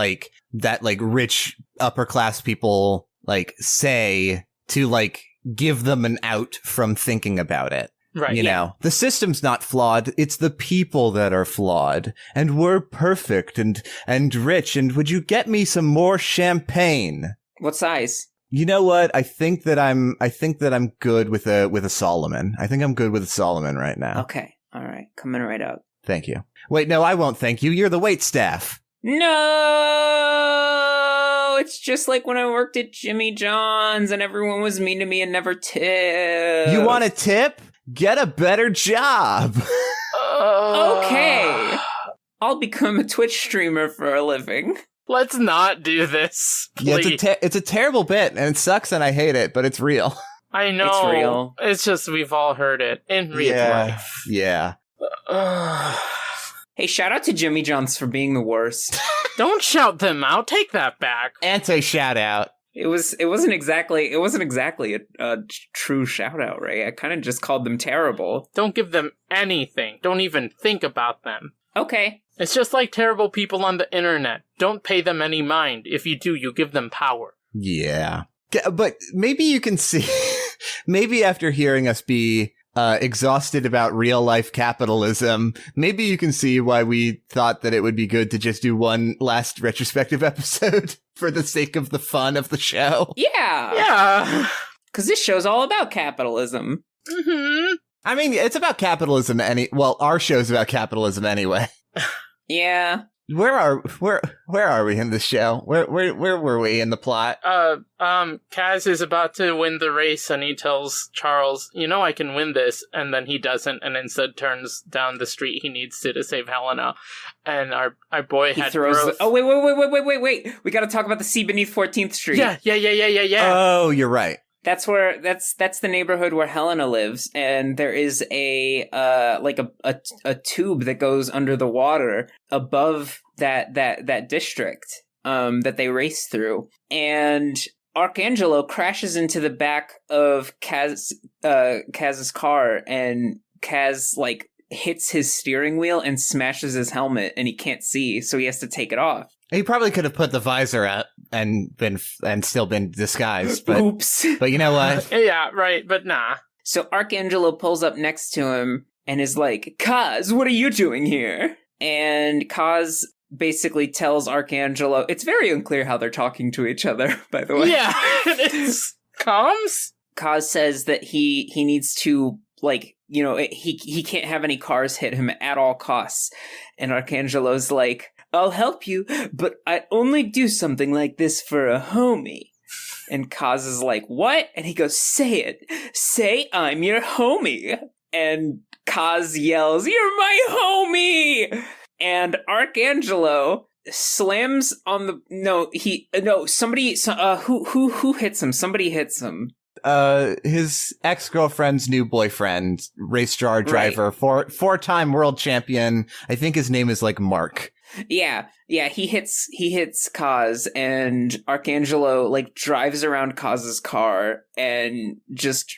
rich upper class people, like, say to, like, give them an out from thinking about it. Right. You know, the system's not flawed. It's the people that are flawed. And we're perfect and rich. And would you get me some more champagne? What size? You know what? I think that I'm good with a Solomon. I think I'm good with a Solomon right now. Okay. All right. Coming right up. Thank you. Wait, no, I won't thank you. You're the waitstaff. No! It's just like when I worked at Jimmy John's and everyone was mean to me and never tipped. You want a tip? Get a better job. Okay. I'll become a Twitch streamer for a living. Let's not do this, please. Yeah, it's a terrible bit, and it sucks, and I hate it, but it's real. I know. It's real. It's just we've all heard it in real life. Yeah. Hey, shout out to Jimmy John's for being the worst. Don't shout them out. Take that back. Anti-shout out. It wasn't exactly a true shout out, Ray. I kind of just called them terrible. Don't give them anything. Don't even think about them. Okay. It's just like terrible people on the internet. Don't pay them any mind. If you do, you give them power. Yeah. But maybe you can see, maybe after hearing us be exhausted about real life capitalism, maybe you can see why we thought that it would be good to just do one last retrospective episode for the sake of the fun of the show. Yeah. Yeah. Because this show's all about capitalism. Mm-hmm. I mean, it's about capitalism. Our show's about capitalism anyway. Yeah. Where are we in this show? Where were we in the plot? Kaz is about to win the race, and he tells Charles, I can win this, and then he doesn't, and instead turns down the street he needs to save Helena. And our boy had growth. Oh, wait. We gotta talk about the sea beneath 14th Street. Yeah. Oh, you're right. That's the neighborhood where Helena lives, and there is a tube that goes under the water above that district that they race through, and Arcangelo crashes into the back of Kaz's car, and Kaz hits his steering wheel and smashes his helmet, and he can't see, so he has to take it off. He probably could have put the visor up and still been disguised, but oops. But you know what? Yeah, right, but nah. So Arcangelo pulls up next to him and is like, Kaz, what are you doing here? And Kaz basically tells Arcangelo, it's very unclear how they're talking to each other, by the way. Yeah, it's comms? Kaz says that he needs to, he can't have any cars hit him at all costs. And Arcangelo's like, I'll help you, but I only do something like this for a homie. And Kaz is like, what? And he goes, say it. Say I'm your homie. And Kaz yells, you're my homie! And Arcangelo slams on the... who hits him? Somebody hits him. His ex-girlfriend's new boyfriend, race car driver, right. four-time world champion. I think his name is Mark. Yeah, he hits Kaz, and Arcangelo drives around Kaz's car and just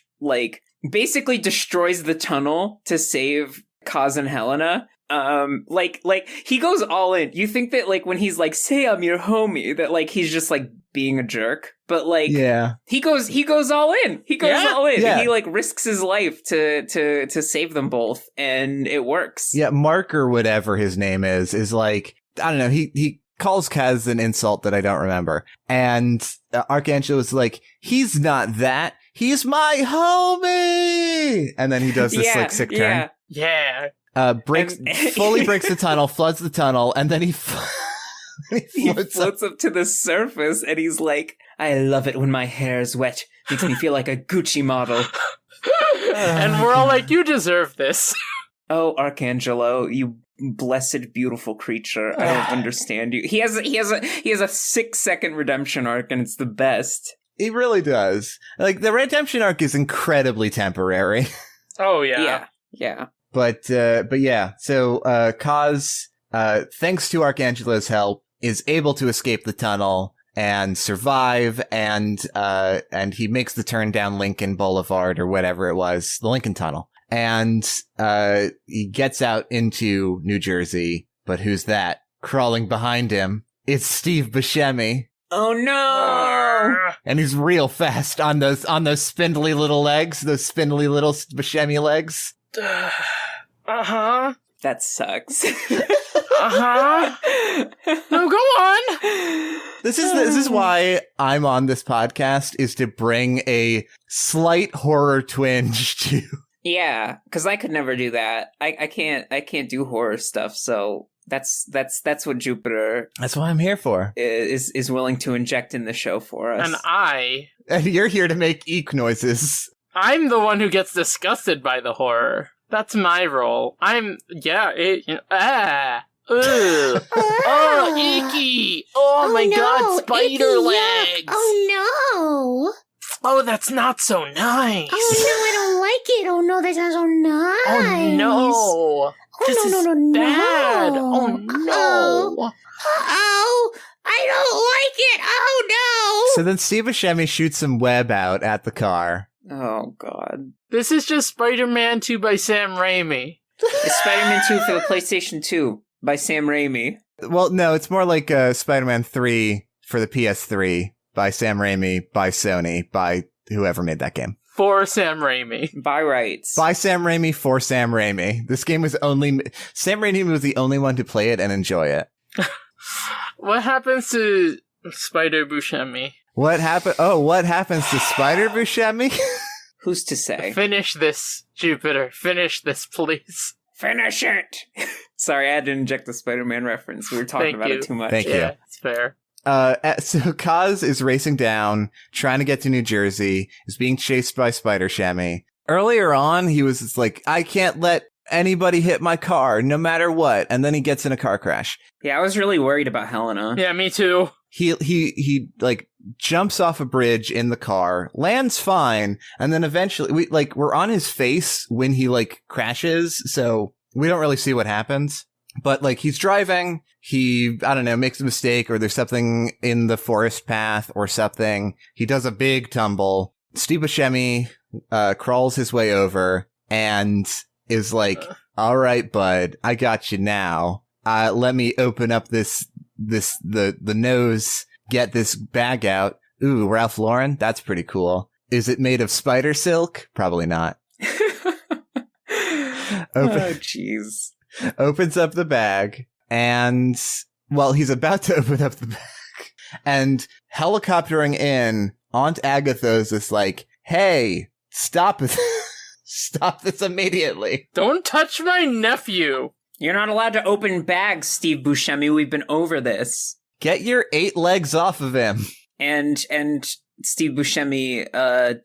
basically destroys the tunnel to save Kaz and Helena, Like he goes all in. You think that like when he's like, say I'm your homie, that like he's just like being a jerk, but like he goes all in. He goes all in. Yeah. He like risks his life to save them both, and it works. Yeah, Mark or whatever his name is like, I don't know, he calls Kaz an insult that I don't remember. And Archangelo is like, he's not that. He's my homie. And then he does this like sick turn. Yeah. Fully breaks the tunnel, floods the tunnel, and then he floats up to the surface, and he's like, I love it when my hair's wet. Makes me feel like a Gucci model. And we're all like, you deserve this. Oh, Archangelo, you blessed, beautiful creature. I don't understand you. He has a 6-second redemption arc, and it's the best. He really does. Like, the redemption arc is incredibly temporary. Oh, yeah. Yeah. But yeah. So, Kaz, thanks to Archangelo's help, is able to escape the tunnel and survive, and he makes the turn down Lincoln Boulevard, or whatever it was, the Lincoln Tunnel. And he gets out into New Jersey, but who's that? Crawling behind him, it's Steve Buscemi. Oh no! And he's real fast on those spindly little legs, those spindly little Buscemi legs. Uh-huh. That sucks. Uh-huh. No, go on. This is why I'm on this podcast, is to bring a slight horror twinge to. Yeah, because I could never do that. I can't do horror stuff. So that's what Jupiter. That's what I'm here for. Is willing to inject in the show for us. And you're here to make eek noises. I'm the one who gets disgusted by the horror. That's my role. Oh, icky! Oh my god, spider icky, legs! Yuck. Oh no! Oh, that's not so nice! Oh no, I don't like it! Oh no, that's not so nice! Oh no! Oh This no, is no, no, bad! no! Oh no! Oh, I don't like it! Oh no! So then Steve Buscemi shoots some web out at the car. Oh god. This is just Spider-Man 2 by Sam Raimi. It's Spider-Man 2 for the PlayStation 2 by Sam Raimi. Well, no, it's more like Spider-Man 3 for the PS3 by Sam Raimi, by Sony, by whoever made that game. For Sam Raimi. By rights. By Sam Raimi, for Sam Raimi. This game was Sam Raimi was the only one to play it and enjoy it. What happens to Spider Buscemi? What happens to Spider Buscemi? Who's to say? Finish this, Jupiter. Finish this, please. Finish it! Sorry, I had to inject the Spider-Man reference. We were talking about it too much. Thank you. Yeah, it's fair. So Kaz is racing down, trying to get to New Jersey, is being chased by Spider Buscemi. Earlier on, he was just like, I can't let anybody hit my car, no matter what. And then he gets in a car crash. Yeah, I was really worried about Helena. Yeah, me too. He like jumps off a bridge in the car, lands fine, and then eventually we're on his face when he like crashes, so we don't really see what happens. But like he's driving, he, I don't know, makes a mistake, or there's something in the forest path or something. He does a big tumble. Steve Buscemi crawls his way over and is like, all right, bud, I got you now. Let me open up the nose, get this bag out. Ooh, Ralph Lauren? That's pretty cool. Is it made of spider silk? Probably not. Oh, jeez. Opens up the bag, and, well, he's about to open up the bag, and helicoptering in, Aunt Agatha's is like, hey, stop it. Stop this immediately. Don't touch my nephew. You're not allowed to open bags, Steve Buscemi. We've been over this. Get your 8 legs off of him. And Steve Buscemi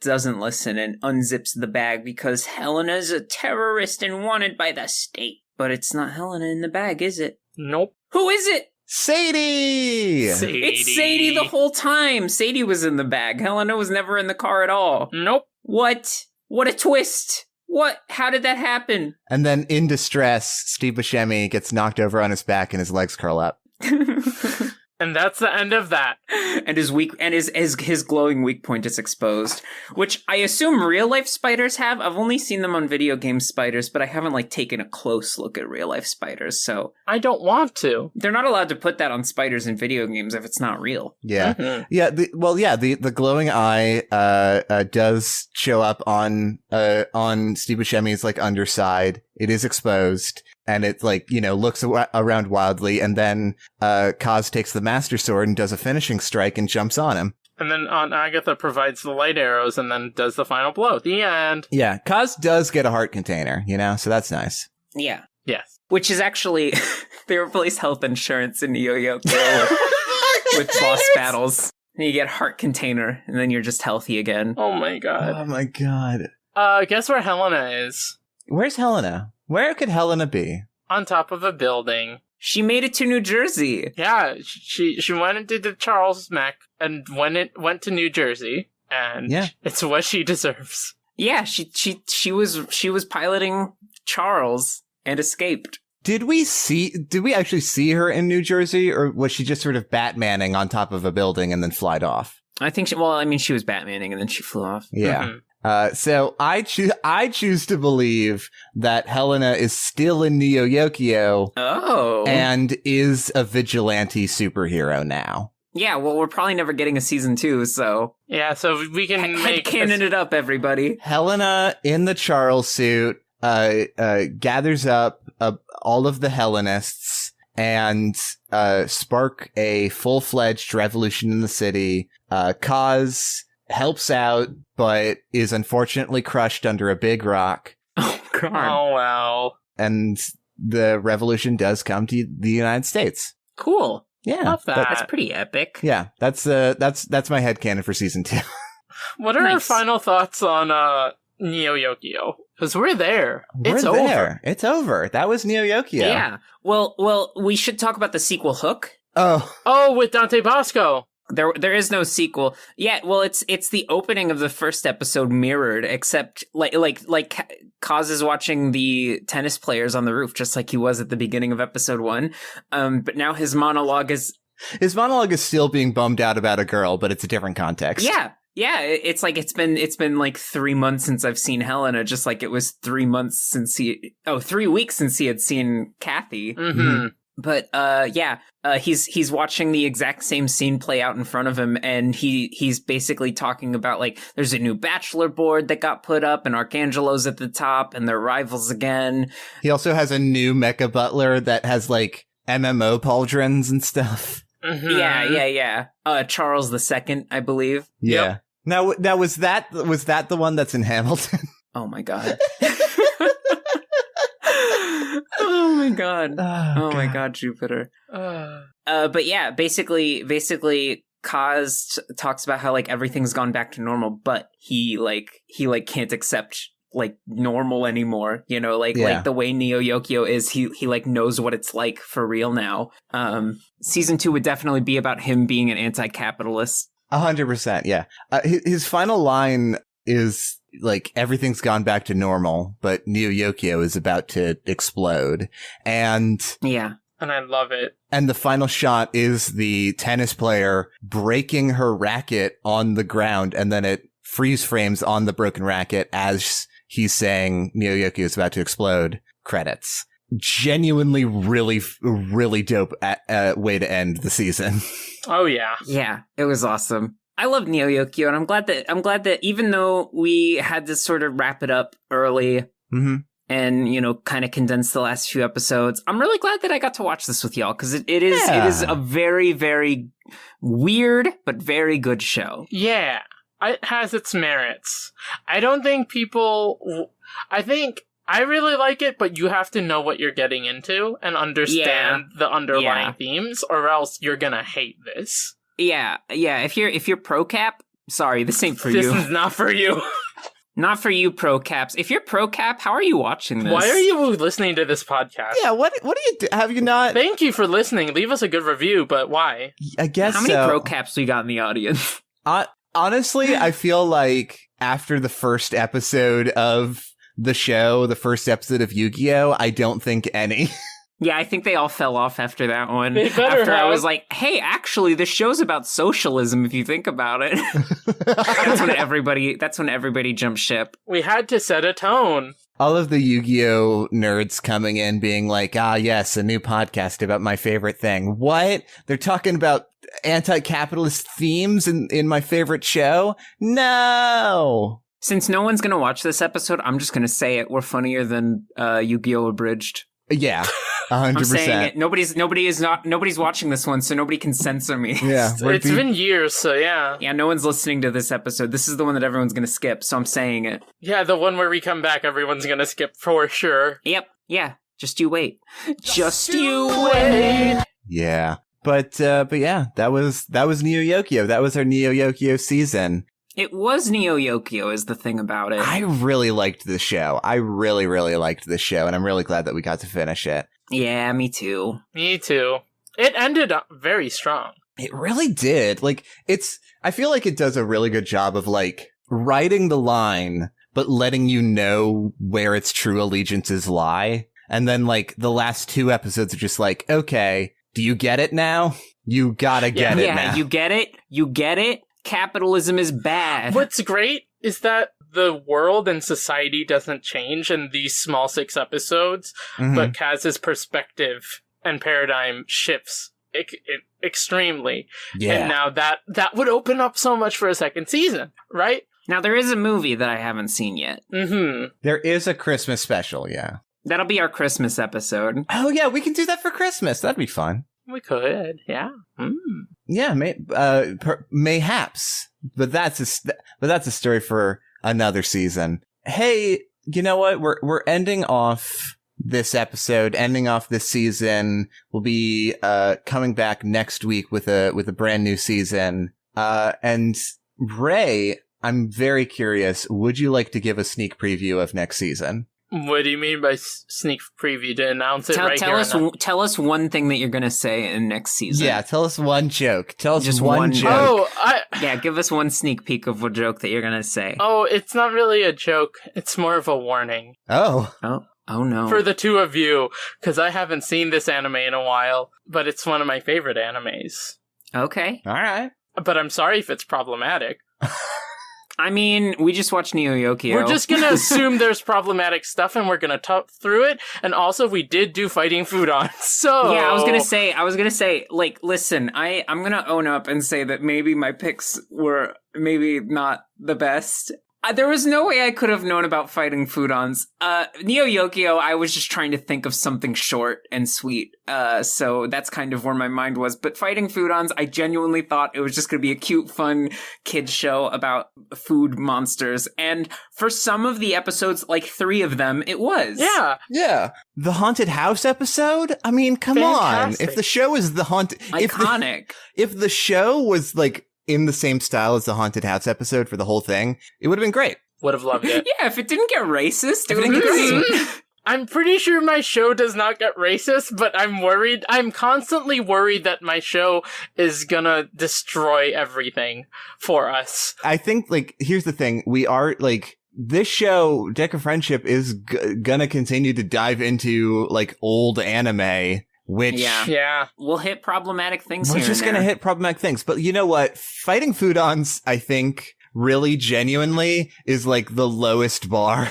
doesn't listen and unzips the bag because Helena's a terrorist and wanted by the state. But it's not Helena in the bag, is it? Nope. Who is it? Sadie! It's Sadie the whole time. Sadie was in the bag. Helena was never in the car at all. Nope. What? What a twist. What? How did that happen? And then in distress, Steve Buscemi gets knocked over on his back and his legs curl up. And that's the end of that. And his glowing weak point is exposed, which I assume real life spiders have. I've only seen them on video game spiders, but I haven't like taken a close look at real life spiders. So I don't want to. they're not allowed to put that on spiders in video games if it's not real. Yeah. Mhm. Yeah. The glowing eye does show up on Steve Buscemi's like underside. It is exposed. And it, like, you know, looks around wildly, and then Kaz takes the Master Sword and does a finishing strike and jumps on him. And then Aunt Agatha provides the light arrows and then does the final blow. The end. Yeah, Kaz does get a heart container, you know, so that's nice. Yeah. Yes. Which is actually, they replace health insurance in Neo Yokio with boss battles. And you get heart container, and then you're just healthy again. Oh my god. Oh my god. Guess where Helena is? Where's Helena? Where could Helena be? On top of a building. She made it to New Jersey. Yeah, she went and did the Charles Mech and went to New Jersey, and Yeah. it's what she deserves. Yeah, she was piloting Charles and escaped. Did we actually see her in New Jersey, or was she just sort of Batmaning on top of a building and then flied off? I think she was Batmaning and then she flew off. Yeah. Mhm. So I choose to believe that Helena is still in Neo Yokio Oh. and is a vigilante superhero now. Yeah, well, we're probably never getting a season 2, so Yeah, so we can make headcanon it up, everybody. Helena in the Charles suit gathers up all of the Hellenists and spark a full-fledged revolution in the city. Kaz helps out, but is unfortunately crushed under a big rock. Oh, God. Oh well. And the revolution does come to the United States. Cool. Yeah. Love that. That's pretty epic. Yeah, that's my headcanon for season 2. What are our Nice. final thoughts on Neo Yokio? Because we're there. It's We're there. over. It's over. That was Neo Yokio. Yeah. Well, we should talk about the sequel Hook. Oh, Oh, with Dante Bosco. There is no sequel. Yeah, well, it's the opening of the first episode mirrored, except like Kaz is watching the tennis players on the roof, just like he was at the beginning of episode 1. But now his monologue is still being bummed out about a girl, but it's a different context. yeah. It's like it's been like 3 months since I've seen Helena, just like it was 3 weeks since he had seen Kathy. Mm-hmm. But he's watching the exact same scene play out in front of him, and he's basically talking about like there's a new bachelor board that got put up, and Arcangelo's at the top, and they're rivals again. He also has a new mecha butler that has like MMO pauldrons and stuff. Mm-hmm. Yeah. Charles II, I believe. Yeah. Now was that the one that's in Hamilton? Oh my god. Oh my god. Oh my god, Jupiter. But yeah, basically Kaz talks about how like everything's gone back to normal, but he can't accept like normal anymore, you know, like the way Neo Yokio is, he like knows what it's like for real now. Season 2 would definitely be about him being an anti-capitalist. 100%, yeah. His final line is like everything's gone back to normal, but Neo Yokio is about to explode. And Yeah. And I love it. And the final shot is the tennis player breaking her racket on the ground, and then it freeze frames on the broken racket as he's saying Neo Yokio is about to explode. Credits. Genuinely really, really dope way to end the season. Oh yeah. Yeah, it was awesome. I love Neo Yokio, and I'm glad that even though we had to sort of wrap it up early and, you know, kind of condense the last few episodes, I'm really glad that I got to watch this with y'all, because it is a very, very weird but very good show. Yeah. It has its merits. I think I really like it, but you have to know what you're getting into and understand the underlying themes, or else you're gonna hate this. Yeah. If you're pro cap, sorry, this ain't for you. This is not for you. Not for you, pro caps. If you're pro cap, how are you watching this? Why are you listening to this podcast? Yeah, what do you do? Have you not? Thank you for listening. Leave us a good review, but why? I guess How many pro caps we got in the audience? Honestly, I feel like after the first episode of the show, the first episode of Yu-Gi-Oh, I don't think any. Yeah, I think they all fell off after that one. They better after I have. was like, hey, actually, this show's about socialism if you think about it. That's when everybody jumped ship. We had to set a tone. All of the Yu-Gi-Oh nerds coming in being like, ah, yes, a new podcast about my favorite thing. What? They're talking about anti-capitalist themes in my favorite show? No! Since no one's going to watch this episode, I'm just going to say it. We're funnier than Yu-Gi-Oh! Abridged. Yeah, 100%. I'm saying it. Nobody's watching this one, so nobody can censor me. Yeah, It's been years, so yeah. Yeah, no one's listening to this episode. This is the one that everyone's going to skip, so I'm saying it. Yeah, the one where we come back, everyone's gonna skip for sure. Yep. Yeah. Just you wait. Just you wait. Yeah. But yeah, that was Neo Yokio. That was our Neo Yokio season. It was Neo Yokio is the thing about it. I really liked the show. I really, really liked the show, and I'm really glad that we got to finish it. Yeah, me too. Me too. It ended up very strong. It really did. Like, I feel like it does a really good job of, like, writing the line, but letting you know where its true allegiances lie. And then, like, the last 2 episodes are just like, okay, do you get it now? You gotta get it now. Yeah, you get it. You get it. Capitalism is bad. What's great is that the world and society doesn't change in these small 6 episodes, but Kaz's perspective and paradigm shifts extremely. Yeah. And now that would open up so much for a second season, right? Now, there is a movie that I haven't seen yet. Mm-hmm. There is a Christmas special, yeah. That'll be our Christmas episode. Oh, yeah, we can do that for Christmas. That'd be fun. We could, yeah. Yeah, mayhaps. But that's a story for another season. Hey, you know what? We're ending off this episode, ending off this season. We'll be coming back next week with a brand new season. And Ray, I'm very curious. Would you like to give a sneak preview of next season? What do you mean by sneak preview? To announce it Tell us one thing that you're going to say in next season. Yeah, tell us one joke. Tell us Just one one joke. Yeah, give us one sneak peek of a joke that you're going to say. Oh, it's not really a joke. It's more of a warning. Oh. Oh no. For the 2 of you, because I haven't seen this anime in a while, but it's one of my favorite animes. Okay. All right. But I'm sorry if it's problematic. I mean, we just watched Neo Yokio. We're just gonna assume there's problematic stuff, and we're gonna talk through it. And also, we did do fighting food on. So yeah, I was gonna say, like, listen, I'm gonna own up and say that maybe my picks were maybe not the best. There was no way I could have known about fighting foodons. Neo Yokio, I was just trying to think of something short and sweet. So that's kind of where my mind was. But fighting foodons, I genuinely thought it was just going to be a cute, fun kid show about food monsters. And for some of the episodes, like 3 of them, it was. Yeah. Yeah. The haunted house episode? I mean, come on. Fantastic. If the show is the haunted... Iconic. If the show was, like, in the same style as the haunted house episode for the whole thing, it would have been great. Would have loved it. Yeah, if it didn't get racist, it would be great. I'm pretty sure my show does not get racist, but I'm worried. I'm constantly worried that my show is gonna destroy everything for us. I think, like, here's the thing. We are, like, this show, Deck of Friendship, is gonna continue to dive into, like, old anime, which... Yeah. We'll hit problematic things We're here just and gonna there. hit problematic things. But you know what? Fighting foodons, I think, really genuinely is, like, the lowest bar.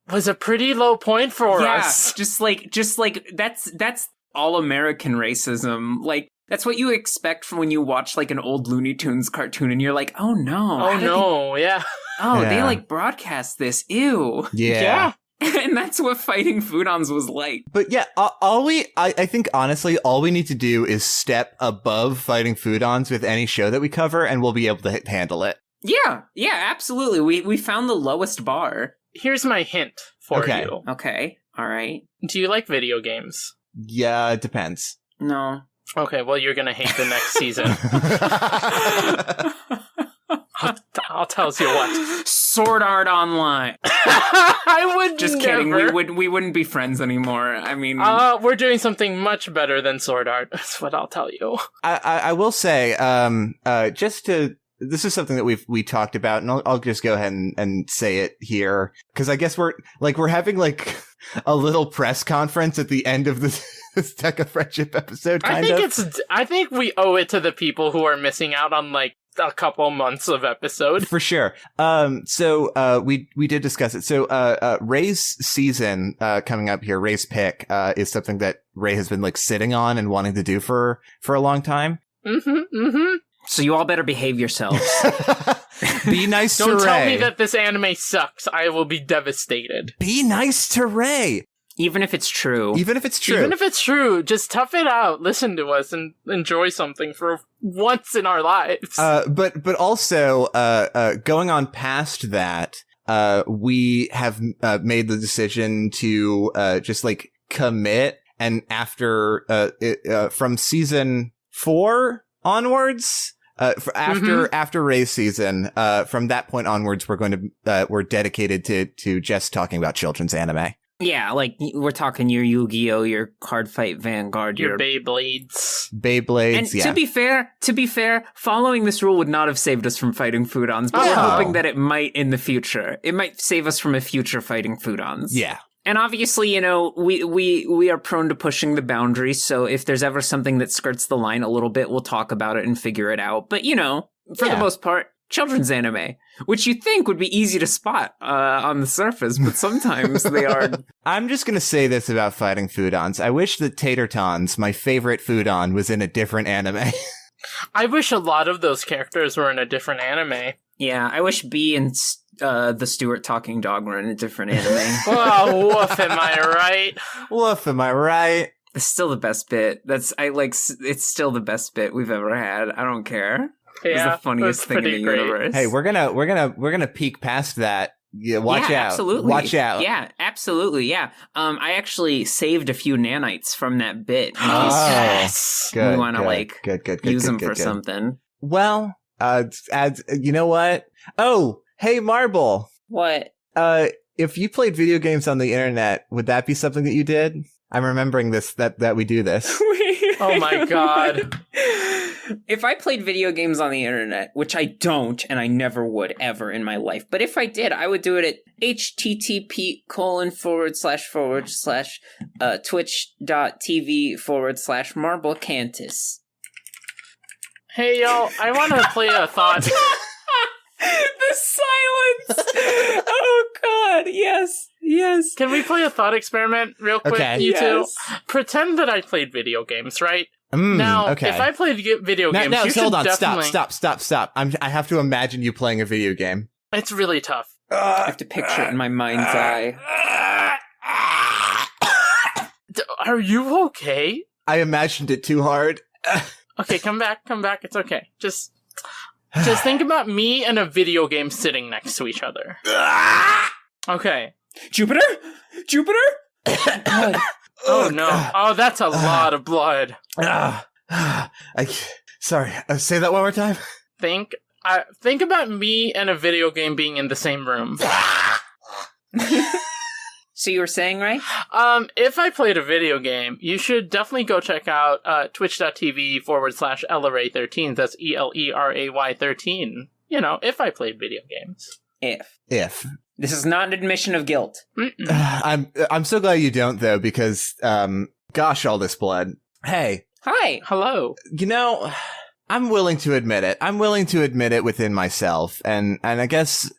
Was a pretty low point for us. Just like that's all American racism. Like, that's what you expect from when you watch, like, an old Looney Tunes cartoon and you're like, oh no. Oh no, yeah. They Yeah. like broadcast this. Ew. Yeah. And that's what fighting foodons was like. But yeah, I think honestly, all we need to do is step above fighting foodons with any show that we cover, and we'll be able to handle it. Yeah, absolutely. We found the lowest bar. Here's my hint for Okay. you. Okay, all right. Do you like video games? Yeah, it depends. No. Okay, well, you're gonna hate the next season. I'll tell you what. Sword Art Online. I would Just kidding. We wouldn't be friends anymore. I mean, we're doing something much better than Sword Art. That's what I'll tell you. I will say, this is something that we talked about, and I'll just go ahead and say it here, because I guess we're having, like, a little press conference at the end of this Tekka friendship episode, I think we owe it to the people who are missing out on, like, a couple months of episode. For sure. So we did discuss it. So Ray's season coming up here, Ray's pick is something that Ray has been like sitting on and wanting to do for a long time. So you all better behave yourselves. Be nice to Ray. Don't tell me that this anime sucks. I will be devastated. Be nice to Ray. Even if it's true. Even if it's true, just tough it out. Listen to us and enjoy something for once in our lives. But also, going on past that, we have made the decision to just like commit, and after from season 4 onwards. After Ray's season, from that point onwards, we're dedicated to just talking about children's anime. Yeah, like, we're talking your Yu-Gi-Oh!, your Card Fight Vanguard, your Beyblades. And yeah. To be fair, following this rule would not have saved us from fighting foodons, but we're hoping that it might in the future. It might save us from a future fighting foodons. Yeah. And obviously, you know, we are prone to pushing the boundaries, so if there's ever something that skirts the line a little bit, we'll talk about it and figure it out. But, you know, for the most part, children's anime, which you think would be easy to spot on the surface, but sometimes they are. I'm just going to say this about fighting foodons. I wish that Tatertons, my favorite foodon, was in a different anime. I wish a lot of those characters were in a different anime. Yeah, I wish Bee and the Stuart talking dog were in a different anime. Oh, woof, am I right? Woof, am I right? It's still the best bit. It's still the best bit we've ever had. I don't care. It's the funniest thing in the universe. Hey, we're gonna peek past that. Yeah, watch out. Absolutely. Watch out. Yeah, absolutely. Yeah. I actually saved a few nanites from that bit. Yes. Good. We want to use them for something. Well, you know what? Oh, hey, Marble. What? If you played video games on the internet, would that be something that you did? I'm remembering this, that we do this. Oh my god. If I played video games on the internet, which I don't, and I never would ever in my life, but if I did, I would do it at http://twitch.tv/marblecantus. Hey y'all, I want to play a thought. The silence! Oh god, yes. Can we play a thought experiment real quick, you two? Pretend that I played video games, right? Now, if I played video games, you should definitely... Stop. I have to imagine you playing a video game. It's really tough. I have to picture it in my mind's eye. Are you okay? I imagined it too hard. Okay, come back, it's okay. Just think about me and a video game sitting next to each other. Okay. Jupiter? Oh no. Oh, that's a lot of blood. Sorry, say that one more time. Think about me and a video game being in the same room. So you were saying, right? If I played a video game, you should definitely go check out twitch.tv/Eleray13. That's ELERAY 13. You know, if I played video games. If. This is not an admission of guilt. I'm so glad you don't, though, because, gosh, all this blood. Hey. Hi. Hello. You know, I'm willing to admit it. I'm willing to admit it within myself. And I guess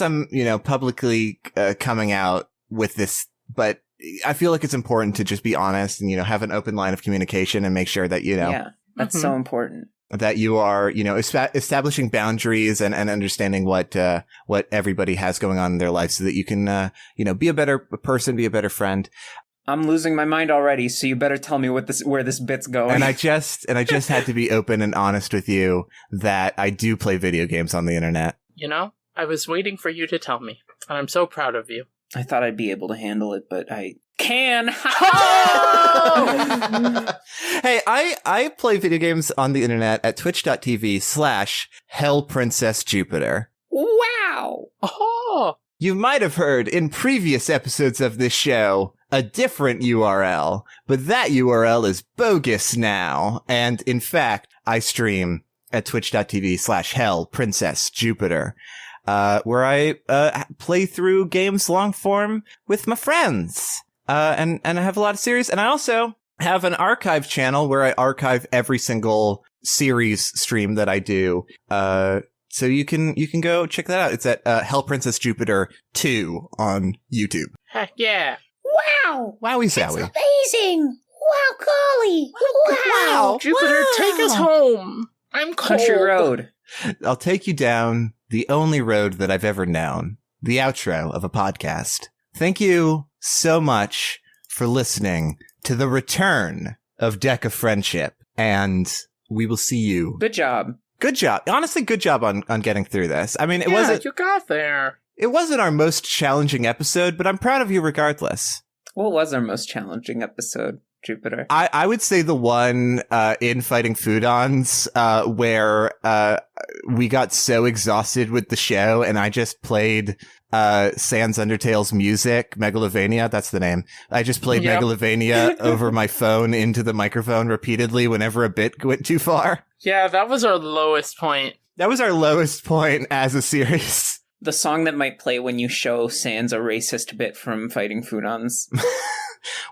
I'm, you know, publicly coming out with this, but I feel like it's important to just be honest and, you know, have an open line of communication and make sure that, you know. Yeah, that's so important. That you are, you know, establishing boundaries and understanding what everybody has going on in their life so that you can, you know, be a better person, be a better friend. I'm losing my mind already, so you better tell me where this bit's going. And I just had to be open and honest with you that I do play video games on the internet. You know, I was waiting for you to tell me, and I'm so proud of you. I thought I'd be able to handle it, but I can. Hey, I play video games on the internet at twitch.tv/HellPrincessJupiter. Wow. Oh. You might have heard in previous episodes of this show a different URL, but that URL is bogus now. And in fact, I stream at twitch.tv/HellPrincessJupiter. Where I play through games long form with my friends. And I have a lot of series. And I also have an archive channel where I archive every single series stream that I do. So you can go check that out. It's at Hell Princess Jupiter 2 on YouTube. Heck yeah. Wow. Wowie That's zowie. amazing. Wow, golly. Wow. Jupiter, take us home. I'm cold. Country road. I'll take you down the only road that I've ever known. The outro of a podcast. Thank you so much for listening to the return of Deck of Friendship. And we will see you. Good job. Good job. Honestly, good job on getting through this. I mean, You got there. It wasn't our most challenging episode, but I'm proud of you regardless. What was our most challenging episode, Jupiter? I would say the one in Fighting Foodons where we got so exhausted with the show and I just played Sans Undertale's music, Megalovania, that's the name. I just played Megalovania over my phone into the microphone repeatedly whenever a bit went too far. Yeah, that was our lowest point. That was our lowest point as a series. The song that might play when you show Sans a racist bit from Fighting Foodons.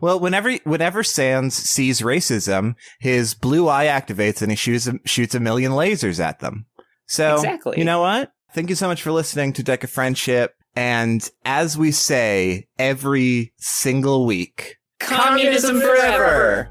Well, whenever Sans sees racism, his blue eye activates and he shoots a million lasers at them. So, Exactly. You know what? Thank you so much for listening to Deck of Friendship. And as we say every single week, Communism forever!